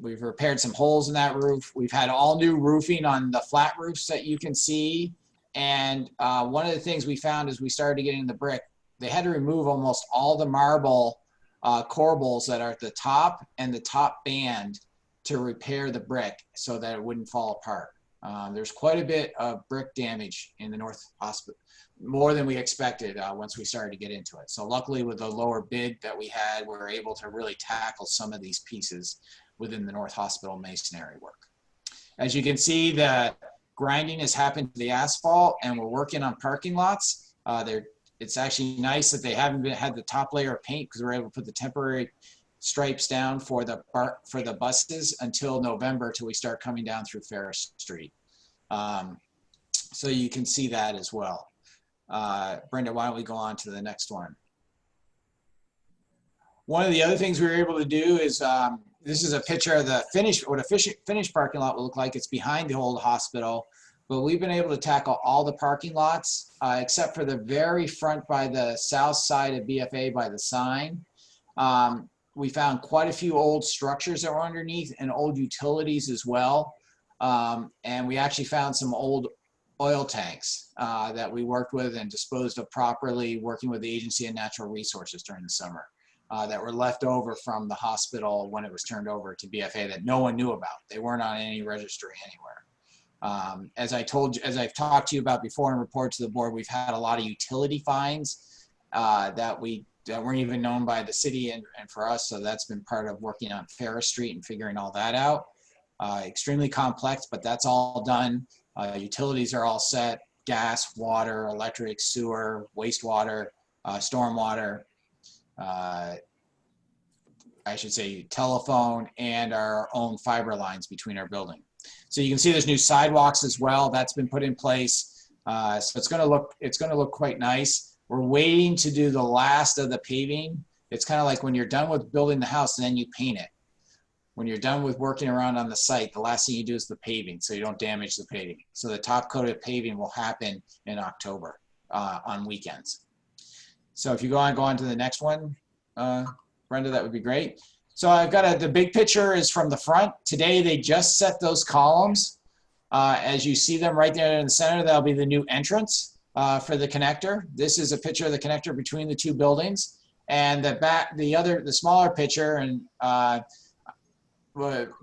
We've repaired some holes in that roof. We've had all new roofing on the flat roofs that you can see. And one of the things we found as we started getting the brick, they had to remove almost all the marble corbels that are at the top and the top band to repair the brick so that it wouldn't fall apart. There's quite a bit of brick damage in the North Hospital, more than we expected once we started to get into it. So luckily with the lower bid that we had, we were able to really tackle some of these pieces within the North Hospital masonry work. As you can see, the grinding has happened to the asphalt, and we're working on parking lots. It's actually nice that they haven't had the top layer of paint, because we're able to put the temporary stripes down for the buses until November, till we start coming down through Ferris Street. So you can see that as well. Brenda, why don't we go on to the next one? One of the other things we were able to do is, this is a picture of the what a finished parking lot will look like. It's behind the old hospital, but we've been able to tackle all the parking lots, except for the very front by the south side of BFA by the sign. We found quite a few old structures that were underneath and old utilities as well. And we actually found some old oil tanks that we worked with and disposed of properly, working with the Agency of Natural Resources during the summer, that were left over from the hospital when it was turned over to BFA that no one knew about. They weren't on any registry anywhere. As I've talked to you about before and reported to the board, we've had a lot of utility fines that weren't even known by the city and for us. So that's been part of working on Ferris Street and figuring all that out. Extremely complex, but that's all done. Utilities are all set: gas, water, electric, sewer, wastewater, stormwater, I should say telephone, and our own fiber lines between our building. So you can see there's new sidewalks as well. That's been put in place. So it's going to look quite nice. We're waiting to do the last of the paving. It's kind of like when you're done with building the house, and then you paint it. When you're done with working around on the site, the last thing you do is the paving, so you don't damage the paving. So the top coat of paving will happen in October on weekends. So if you go on to the next one, Brenda, that would be great. So I've got the big picture is from the front. Today they just set those columns. As you see them right there in the center, that'll be the new entrance for the connector. This is a picture of the connector between the two buildings, and the smaller picture and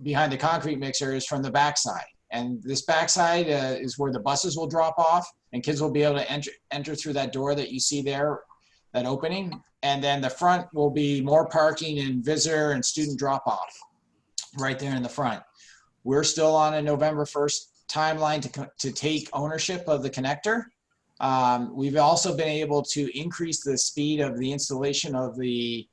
behind the concrete mixer is from the backside. And this backside is where the buses will drop off, and kids will be able to enter through that door that you see there, that opening. And then the front will be more parking and visitor and student drop off right there in the front. We're still on a November 1st timeline to take ownership of the connector. We've also been able to increase the speed of the installation of the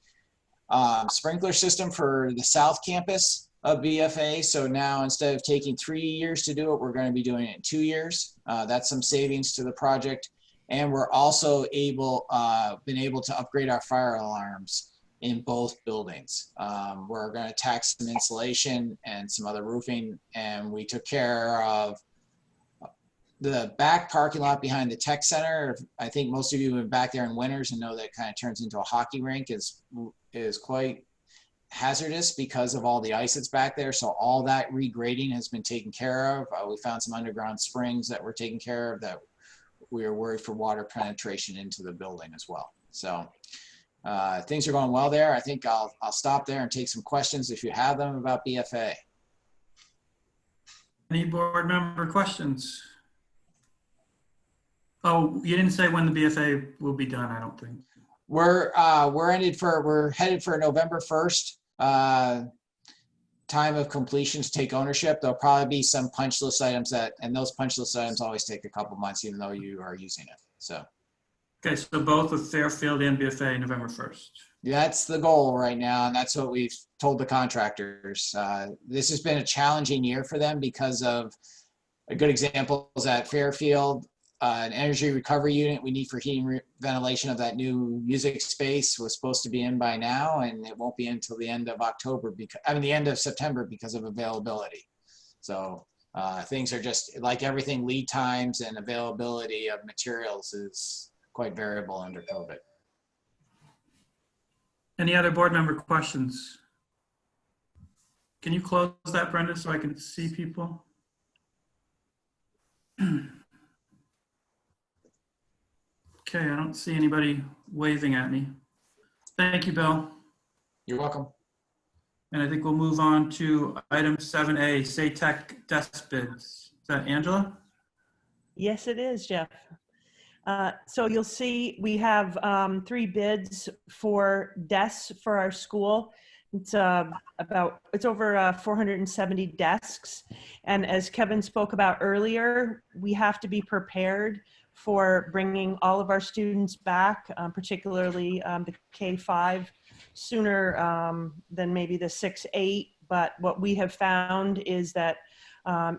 sprinkler system for the South Campus of BFA. So now instead of taking 3 years to do it, we're going to be doing it in 2 years. That's some savings to the project. And we're also been able to upgrade our fire alarms in both buildings. We're going to tack some insulation and some other roofing, and we took care of the back parking lot behind the tech center. I think most of you have been back there in winters and know that kind of turns into a hockey rink is quite hazardous because of all the ice that's back there. So all that regrading has been taken care of. We found some underground springs that were taken care of that we are worried for water penetration into the building as well. So things are going well there. I think I'll stop there and take some questions if you have them about BFA. Any board member questions? Oh, you didn't say when the BFA will be done, I don't think. We're headed for November 1st. Time of completion to take ownership. There'll probably be some punch list items and those punch list items always take a couple months, even though you are using it. So. Okay, so both with Fairfield and BFA November 1st. That's the goal right now, and that's what we've told the contractors. This has been a challenging year for them because of a good example is at Fairfield. An energy recovery unit we need for heating ventilation of that new music space was supposed to be in by now, and it won't be until the end of the end of September because of availability. So things are just like everything, lead times and availability of materials is quite variable under COVID. Any other board member questions? Can you close that, Brenda, so I can see people? Okay, I don't see anybody waving at me. Thank you, Bill. You're welcome. And I think we'll move on to item 7A, SATEC desk bids. Is that Angela? Yes, it is, Jeff. So you'll see we have 3 bids for desks for our school. It's over 470 desks. And as Kevin spoke about earlier, we have to be prepared for bringing all of our students back, particularly the K-5, sooner than maybe the 6-8. But what we have found is that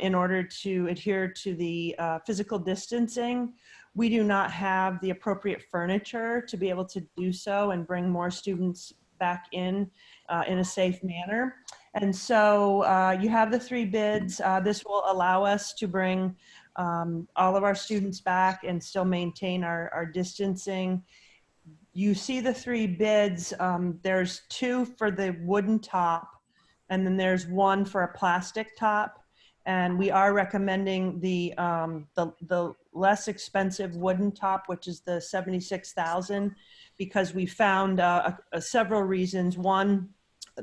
in order to adhere to the physical distancing, we do not have the appropriate furniture to be able to do so and bring more students back in a safe manner. And so you have the 3 bids. This will allow us to bring all of our students back and still maintain our distancing. You see the 3 bids. There's 2 for the wooden top, and then there's 1 for a plastic top. And we are recommending the less expensive wooden top, which is the $76,000, because we found several reasons. One,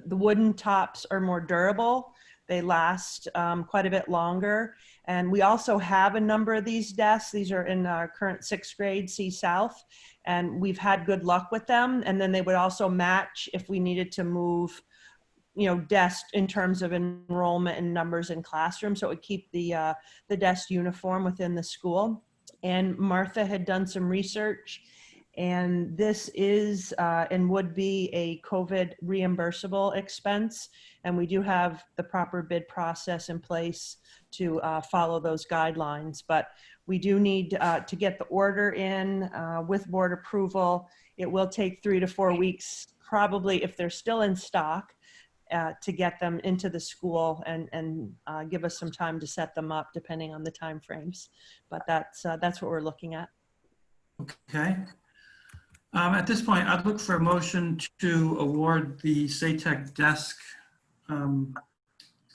the wooden tops are more durable. They last quite a bit longer. And we also have a number of these desks. These are in our current 6th grade, C South, and we've had good luck with them. And then they would also match if we needed to move, desks in terms of enrollment and numbers in classrooms. So it would keep the desk uniform within the school. And Martha had done some research, and this is and would be a COVID reimbursable expense. And we do have the proper bid process in place to follow those guidelines. But we do need to get the order in with board approval. It will take 3 to 4 weeks, probably, if they're still in stock, to get them into the school and give us some time to set them up depending on the time frames. But that's what we're looking at. Okay. At this point, I'd look for a motion to award the SATEC desk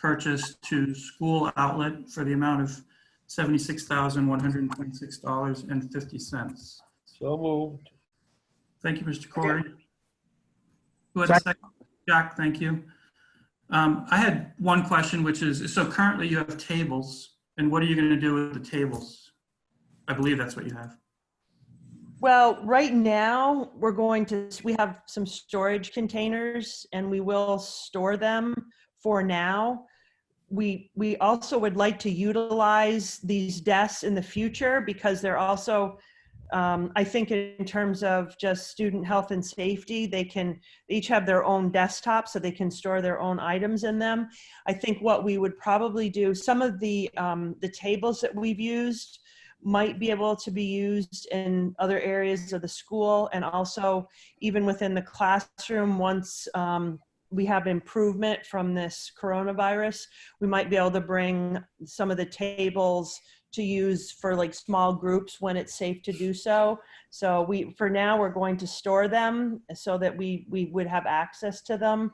purchase to School Outlet for the amount of $76,126.50. So moved. Thank you, Mr. Corey. Who had a second? Jack, thank you. I had one question, which is, so currently you have tables, and what are you going to do with the tables? I believe that's what you have. Well, right now we have some storage containers, and we will store them for now. We also would like to utilize these desks in the future because they're also, I think in terms of just student health and safety, they each have their own desktop so they can store their own items in them. I think what we would probably do, some of the tables that we've used, might be able to be used in other areas of the school, and also even within the classroom once we have improvement from this coronavirus, we might be able to bring some of the tables to use for like small groups when it's safe to do so. So for now, we're going to store them so that we would have access to them.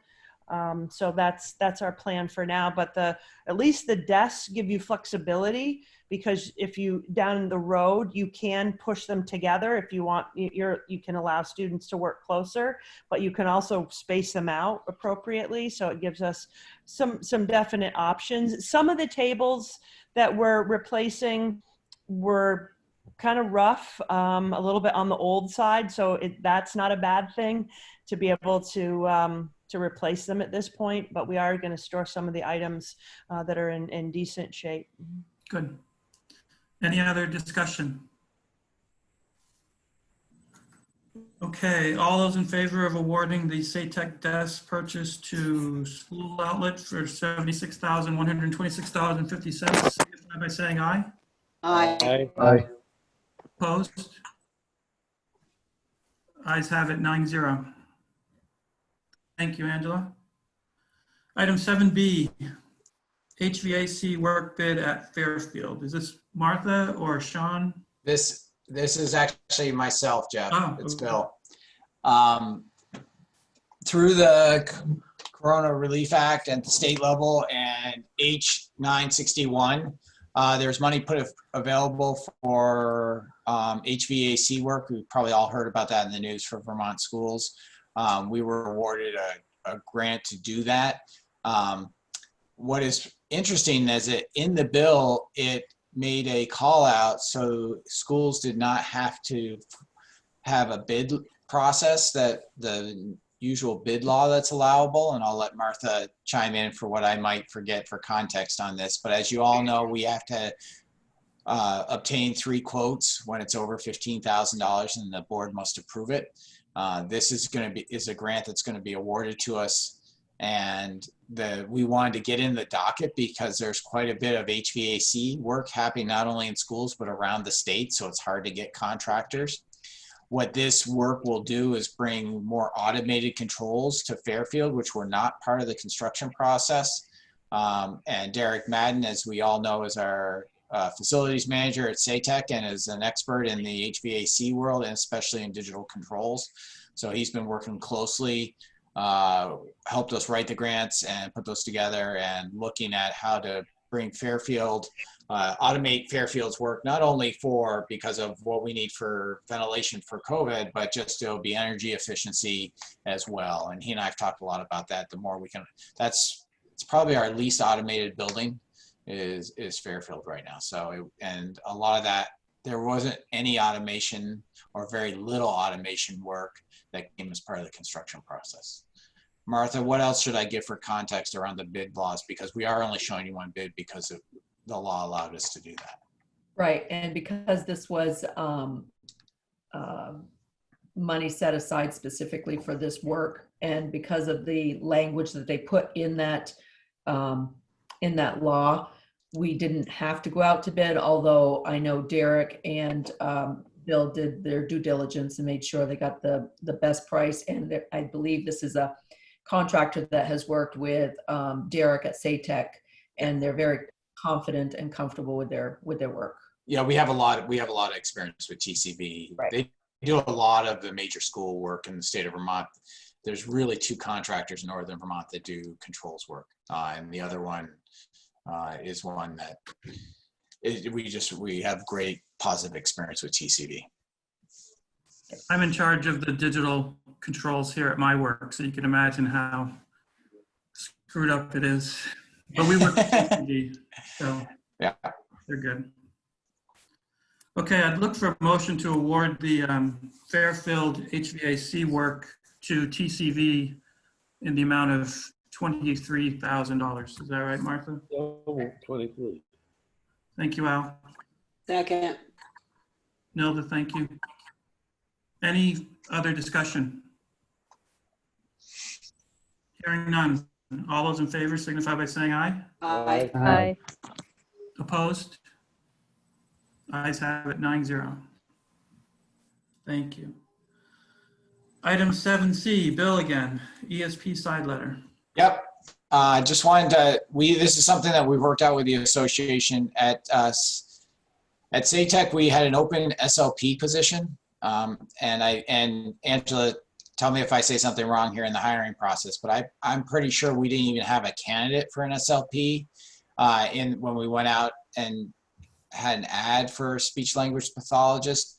So that's our plan for now, but at least the desks give you flexibility, because if you down the road, you can push them together if you want. You can allow students to work closer, but you can also space them out appropriately. So it gives us some definite options. Some of the tables that we're replacing were kind of rough, a little bit on the old side. So that's not a bad thing to be able to replace them at this point, but we are going to store some of the items that are in decent shape. Good. Any other discussion? Okay, all those in favor of awarding the SATEC desk purchase to School Outlet for $76,126.50, signify by saying aye. Aye. Aye. Opposed? Ayes have it, 9-0. Thank you, Angela. Item 7B, HVAC work bid at Fairfield. Is this Martha or Sean? This is actually myself, Jeff. Oh, It's okay. Bill. Through the Corona Relief Act at the state level and H961, there's money available for HVAC work. We've probably all heard about that in the news for Vermont schools. We were awarded a grant to do that. What is interesting is that in the bill, it made a call out so schools did not have to have a bid process, that the usual bid law that's allowable. And I'll let Martha chime in for what I might forget for context on this. But as you all know, we have to obtain 3 quotes when it's over $15,000, and the board must approve it. This is a grant that's going to be awarded to us, and we wanted to get in the docket because there's quite a bit of HVAC work happening not only in schools but around the state, so it's hard to get contractors. What this work will do is bring more automated controls to Fairfield, which were not part of the construction process. And Derek Madden, as we all know, is our facilities manager at SATEC and is an expert in the HVAC world, and especially in digital controls. So he's been working closely, helped us write the grants and put those together, and looking at how to bring Fairfield, automate Fairfield's work, not only because of what we need for ventilation for COVID, but just to be energy efficiency as well. And he and I have talked a lot about that. The more we can, it's probably our least automated building is Fairfield right now. So, and a lot of that, there wasn't any automation or very little automation work that came as part of the construction process. Martha, what else should I give for context around the bid laws? Because we are only showing you one bid because the law allowed us to do that. Right, and because this was money set aside specifically for this work, and because of the language that they put in that law, we didn't have to go out to bid, although I know Derek and Bill did their due diligence and made sure they got the best price. And I believe this is a contractor that has worked with Derek at SATEC, and they're very confident and comfortable with their work. Yeah, we have a lot of experience with TCV. Right. They do a lot of the major school work in the state of Vermont. There's really 2 contractors in northern Vermont that do controls work, and the other one is one that we have great positive experience with TCV. I'm in charge of the digital controls here at my work, so you can imagine how screwed up it is. But we work with TCV, so yeah, they're good. Okay, I'd look for a motion to award the Fairfield HVAC work to TCV in the amount of $23,000. Is that right, Martha? Oh, 23. Thank you, Al. Second. Nilda, thank you. Any other discussion? Hearing none. All those in favor signify by saying aye. Aye. Aye. Opposed? Ayes have it, 9-0. Thank you. Item 7C, Bill again, ESP side letter. Yep. Just wanted to, this is something that we've worked out with the association at SATEC. We had an open SLP position. And Angela, tell me if I say something wrong here in the hiring process, but I'm pretty sure we didn't even have a candidate for an SLP when we went out and had an ad for a speech language pathologist.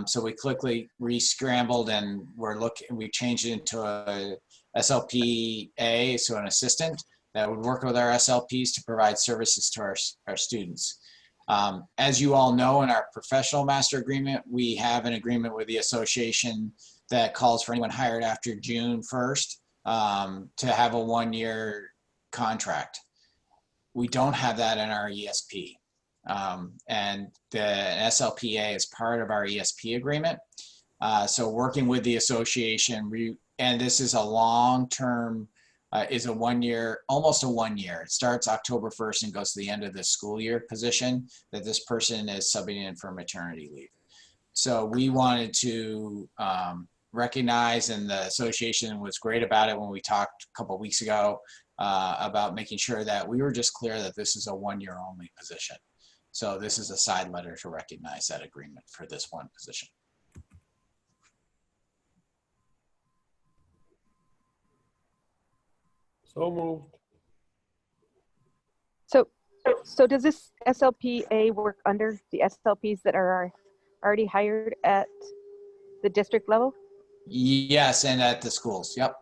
So we quickly re-scrambled and we changed it into a SLPA, so an assistant that would work with our SLPs to provide services to our students. As you all know, in our professional master agreement, we have an agreement with the association that calls for anyone hired after June 1st to have a 1-year contract. We don't have that in our ESP. And the SLPA is part of our ESP agreement. So working with the association, and this is a long-term, is a 1-year, almost a 1 year. It starts October 1st and goes to the end of the school year position that this person is subbing in for maternity leave. So we wanted to recognize, and the association was great about it when we talked a couple of weeks ago about making sure that we were just clear that this is a 1-year only position. So this is a side letter to recognize that agreement for this one position. So moved. So does this SLPA work under the SLPs that are already hired at the district level? Yes, and at the schools. Yep.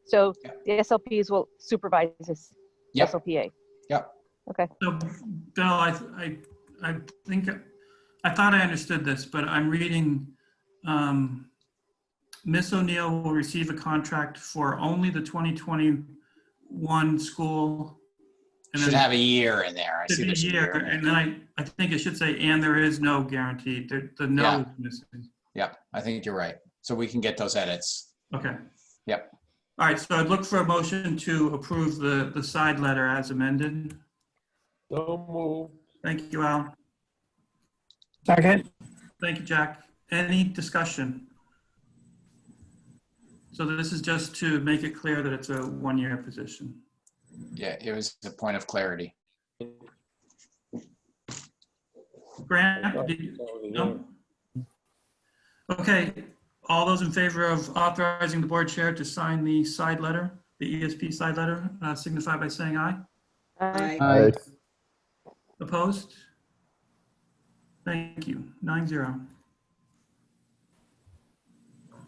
So the SLPs will supervise this SLPA. Yep. Okay. So, Bill, I think, I thought I understood this, but I'm reading, Ms. O'Neill will receive a contract for only the 2021 school. And Should then have a year in there. I see there's a year. And then I think it should say, and there is no guarantee. The no Yeah. is missing. Yep, I think you're right. So we can get those edits. Okay. Yep. All right, so I'd look for a motion to approve the side letter as amended. So moved. Thank you, Al. Second. Thank you, Jack. Any discussion? So this is just to make it clear that it's a 1-year position. Yeah, it was a point of clarity. Grant, no? Okay, all those in favor of authorizing the board chair to sign the side letter, the ESP side letter, signify by saying aye. Aye. Opposed? Thank you, 9-0.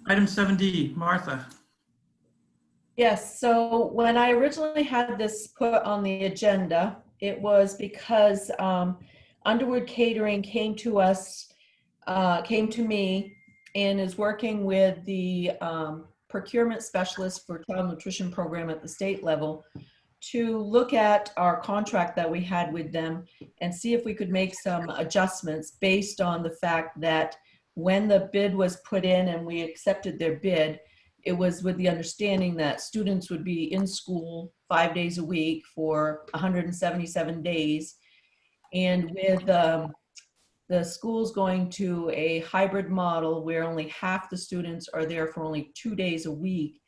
Item 7D, Martha. Yes, so when I originally had this put on the agenda, it was because Underwood Catering came to us, came to me, and is working with the procurement specialist for child nutrition program at the state level to look at our contract that we had with them and see if we could make some adjustments based on the fact that when the bid was put in and we accepted their bid, it was with the understanding that students would be in school 5 days a week for 177 days. And with the schools going to a hybrid model where only half the students are there for only 2 days a week,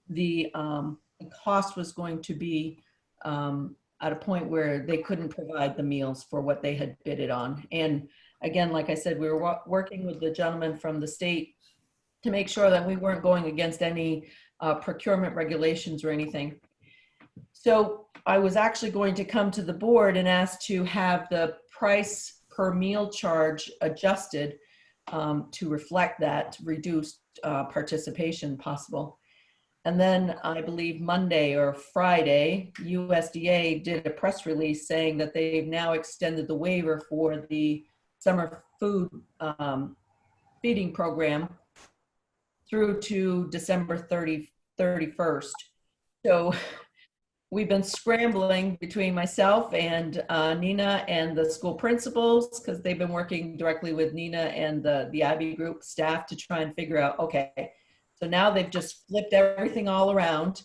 the cost was going to be at a point where they couldn't provide the meals for what they had bidded on. And again, like I said, we were working with the gentleman from the state to make sure that we weren't going against any procurement regulations or anything. So I was actually going to come to the board and ask to have the price per meal charge adjusted to reflect that reduced participation possible. And then I believe Monday or Friday, USDA did a press release saying that they've now extended the waiver for the summer food feeding program through to December 31st. So we've been scrambling between myself and Nina and the school principals, because they've been working directly with Nina and the IB group staff to try and figure out, okay, so now they've just flipped everything all around.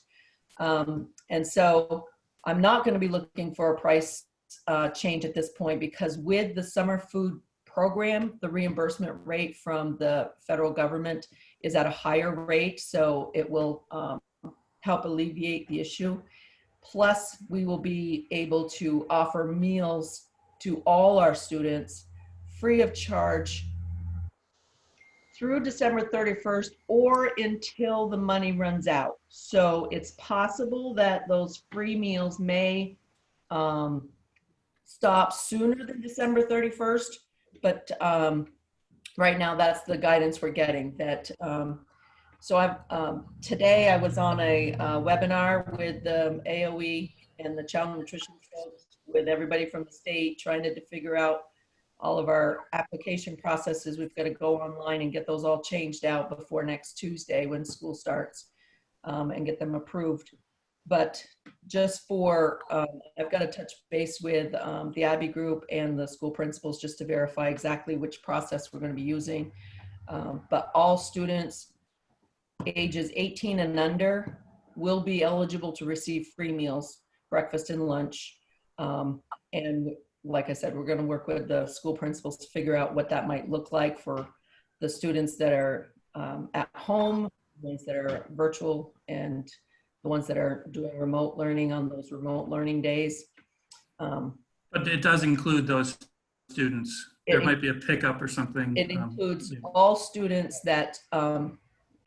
And so I'm not going to be looking for a price change at this point, because with the summer food program, the reimbursement rate from the federal government is at a higher rate, so it will help alleviate the issue. Plus, we will be able to offer meals to all our students free of charge through December 31st or until the money runs out. So it's possible that those free meals may stop sooner than December 31st, but right now that's the guidance we're getting. That so today I was on a webinar with the AOE and the child nutrition folks with everybody from the state trying to figure out all of our application processes. We've got to go online and get those all changed out before next Tuesday when school starts and get them approved. But just for, I've got to touch base with the IB group and the school principals just to verify exactly which process we're going to be using. But all students ages 18 and under will be eligible to receive free meals, breakfast and lunch. And like I said, we're going to work with the school principals to figure out what that might look like for the students that are at home, the ones that are virtual, and the ones that are doing remote learning on those remote learning days. But it does include those students. There might be a pickup or something. It includes all students that,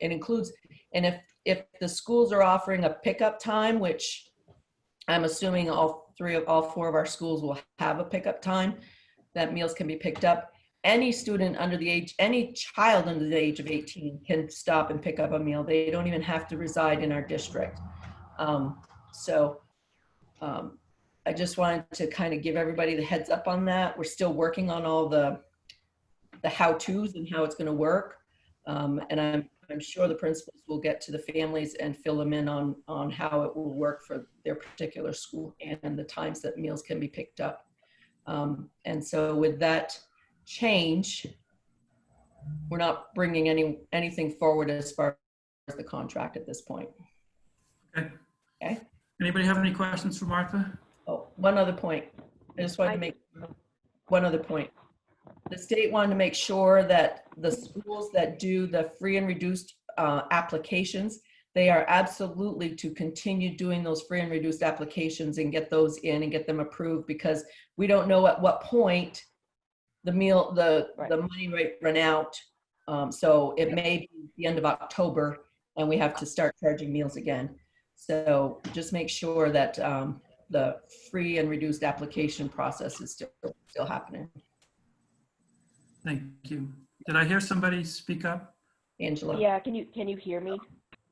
it includes, and if the schools are offering a pickup time, which I'm assuming all four of our schools will have a pickup time, that meals can be picked up. Any student under the age, any child under the age of 18 can stop and pick up a meal. They don't even have to reside in our district. I just wanted to kind of give everybody the heads up on that. We're still working on all the how-tos and how it's going to work. And I'm sure the principals will get to the families and fill them in on how it will work for their particular school and the times that meals can be picked up. And so with that change, we're not bringing anything forward as far as the contract at this point. Okay. Okay. Anybody have any questions for Martha? Oh, one other point. I just wanted to make one other point. The state wanted to make sure that the schools that do the free and reduced applications, they are absolutely to continue doing those free and reduced applications and get those in and get them approved, because we don't know at what point the money might run out. So it may be the end of October and we have to start charging meals again. So just make sure that the free and reduced application process is still happening. Thank you. Did I hear somebody speak up? Angela. Yeah, can you hear me?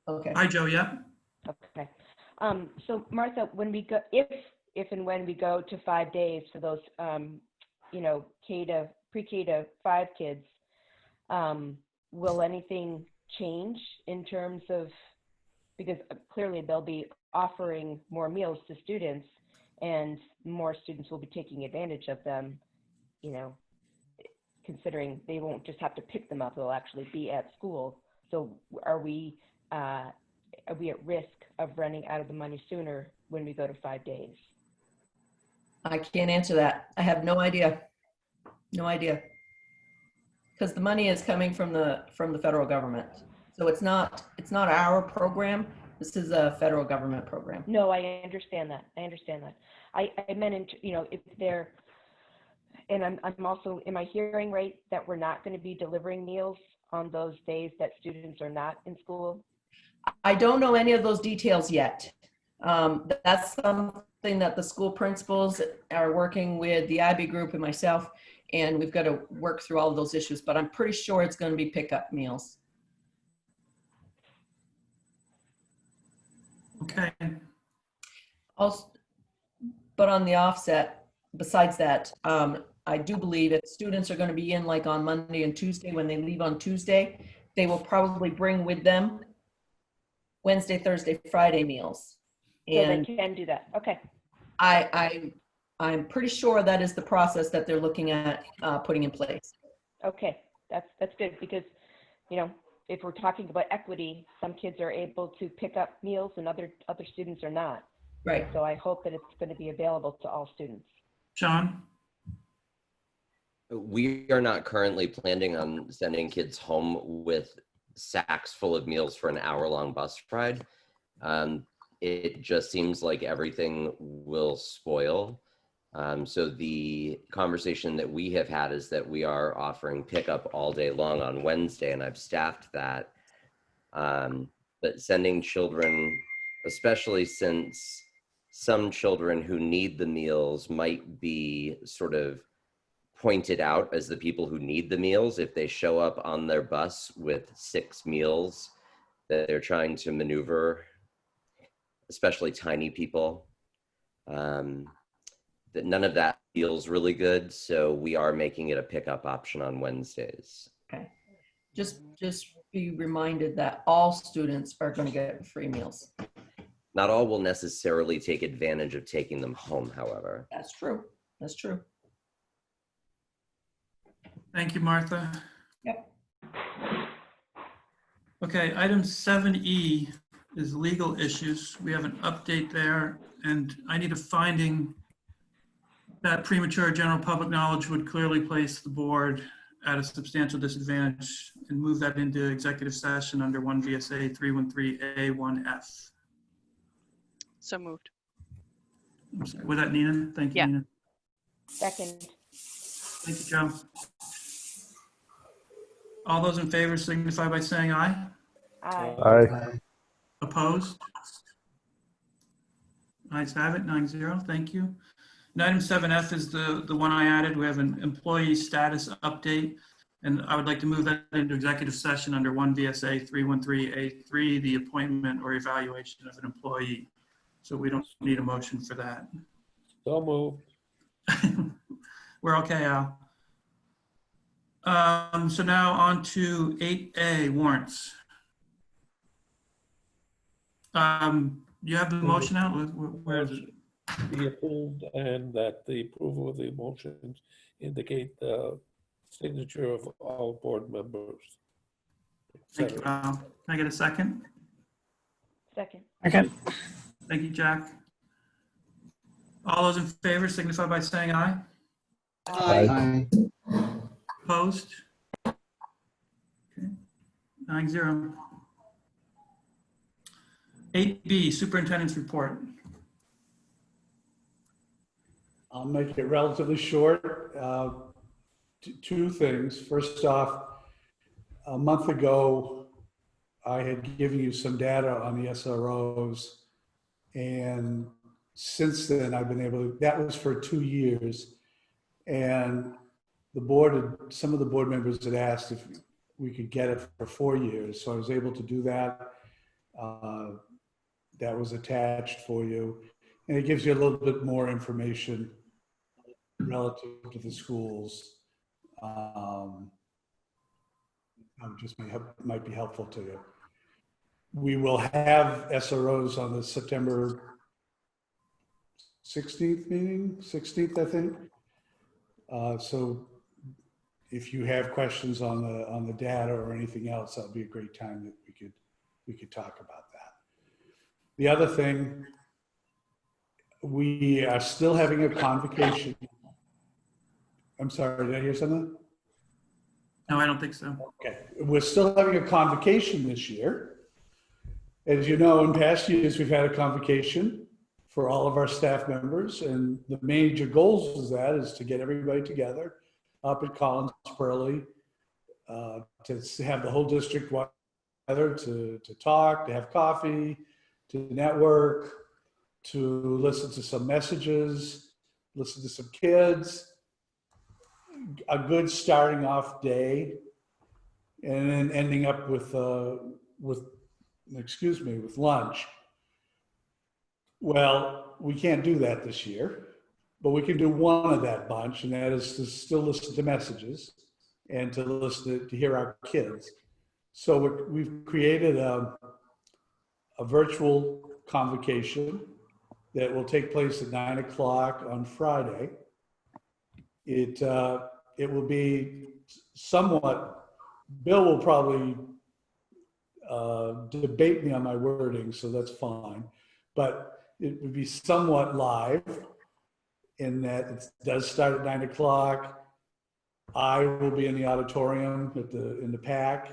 Okay. Hi, Joe. Yeah. Okay. So Martha, when we go, if and when we go to 5 days for those, pre-K to 5 kids, will anything change in terms of, because clearly they'll be offering more meals to students and more students will be taking advantage of them, considering they won't just have to pick them up, they'll actually be at school. So are we at risk of running out of the money sooner when we go to 5 days? I can't answer that. I have no idea. No idea. Because the money is coming from the federal government. So it's not our program. This is a federal government program. No, I understand that. I meant, if they're, and I'm also, am I hearing right that we're not going to be delivering meals on those days that students are not in school? I don't know any of those details yet. That's something that the school principals are working with the IB group and myself, and we've got to work through all of those issues, but I'm pretty sure it's going to be pickup meals. Okay. Also, but on the offset, besides that, I do believe if students are going to be in like on Monday and Tuesday, when they leave on Tuesday, they will probably bring with them Wednesday, Thursday, Friday meals. And so they can do that. Okay. I'm pretty sure that is the process that they're looking at putting in place. Okay, that's good, because if we're talking about equity, some kids are able to pick up meals and other students are not. Right. So I hope that it's going to be available to all students. John? We are not currently planning on sending kids home with sacks full of meals for an hour-long bus ride. It just seems like everything will spoil. So the conversation that we have had is that we are offering pickup all day long on Wednesday, and I've staffed that. But sending children, especially since some children who need the meals might be sort of pointed out as the people who need the meals if they show up on their bus with 6 meals that they're trying to maneuver, especially tiny people. That none of that feels really good, so we are making it a pickup option on Wednesdays. Okay. Just be reminded that all students are going to get free meals. Not all will necessarily take advantage of taking them home, however. That's true. That's true. Thank you, Martha. Yep. Okay, item 7E is legal issues. We have an update there, and I need a finding that premature general public knowledge would clearly place the board at a substantial disadvantage, and move that into executive session under 1 VSA 313A1F. So moved. Was that Nina? Thank you, Yeah. Nina. Second. Thank you, Joe. All those in favor signify by saying aye. Aye. Aye. Opposed? Ayes have it, 9-0, thank you. And item 7F is the one I added. We have an employee status update, and I would like to move that into executive session under 1 VSA 313A3, the appointment or evaluation of an employee. So we don't need a motion for that. So moved. We're okay, Al. So now on to 8A, warrants. You have the motion out? Where is it? Be approved, and that the approval of the motions indicate the signature of all board members. Thank you, Al. Can I get a second? Second. Second. Thank you, Jack. All those in favor signify by saying aye. Aye. Opposed? Okay. 9-0. 8B, superintendent's report. I'll make it relatively short. Two things. First off, a month ago, I had given you some data on the SROs, and since then I've been able to, that was for 2 years, and the board, some of the board members had asked if we could get it for 4 years, so I was able to do that. That was attached for you, and it gives you a little bit more information relative to the schools. Just might be helpful to you. We will have SROs on the September 16th meeting, 16th, I think. So if you have questions on the data or anything else, that'll be a great time that we could talk about that. The other thing, we are still having a convocation. I'm sorry, did I hear something? No, I don't think so. Okay, we're still having a convocation this year. As you know, in past years, we've had a convocation for all of our staff members, and the major goals of that is to get everybody together up at Collins Pearly, to have the whole district together, to talk, to have coffee, to network, to listen to some messages, listen to some kids, a good starting off day, and then ending up with lunch. Well, we can't do that this year, but we can do one of that bunch, and that is to still listen to messages and to listen to hear our kids. So we've created a virtual convocation that will take place at 9 o'clock on Friday. It will be somewhat, Bill will probably debate me on my wording, so that's fine. But it would be somewhat live in that it does start at 9 o'clock. I will be in the auditorium in the PAC,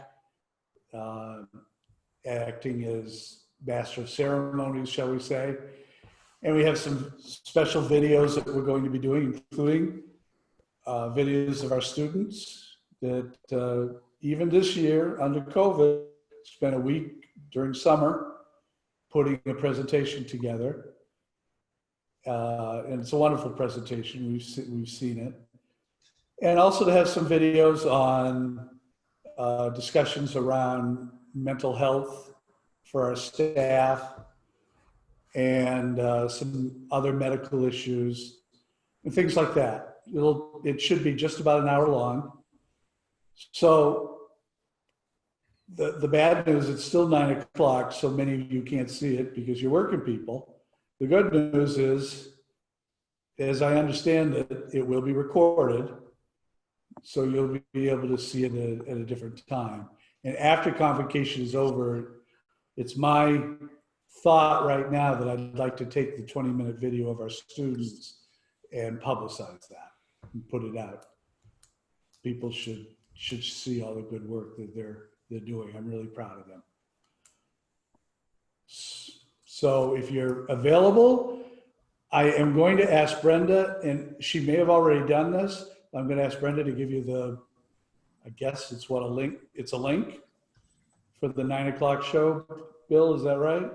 acting as master of ceremonies, shall we say. And we have some special videos that we're going to be doing, including videos of our students that even this year under COVID, spent a week during summer putting a presentation together. And it's a wonderful presentation. We've seen it. And also to have some videos on discussions around mental health for our staff and some other medical issues and things like that. It should be just about an hour long. So the bad news, it's still 9 o'clock, so many of you can't see it because you're working people. The good news is, as I understand it, it will be recorded. So you'll be able to see it at a different time. And after convocation is over, it's my thought right now that I'd like to take the 20-minute video of our students and publicize that and put it out. People should see all the good work that they're doing. I'm really proud of them. So if you're available, I am going to ask Brenda, and she may have already done this. I'm going to ask Brenda to give you I guess it's what, a link? It's a link for the 9 o'clock show. Bill, is that right?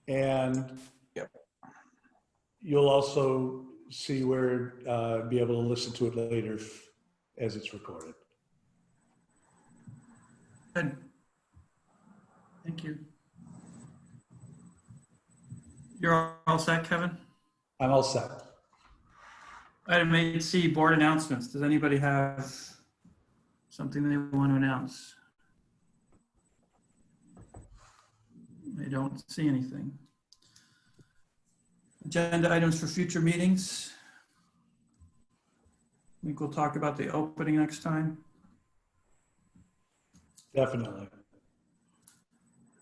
And yep. You'll also see where, be able to listen to it later as it's recorded. Good. Thank you. You're all set, Kevin? I'm all set. Item 8C, board announcements. Does anybody have something they want to announce? I don't see anything. Agenda items for future meetings. I think we'll talk about the opening next time. Definitely.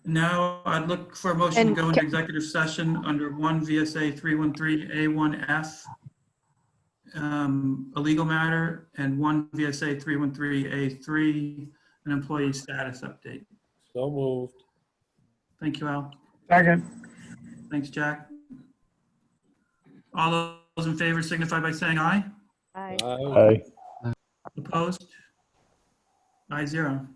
Now I'd look for a motion to go into executive session under 1 VSA 313A1F, a legal matter, and 1 VSA 313A3, an employee status update. So moved. Thank you, Al. Second. Thanks, Jack. All those in favor signify by saying aye. Aye. Aye. Opposed? 5-0.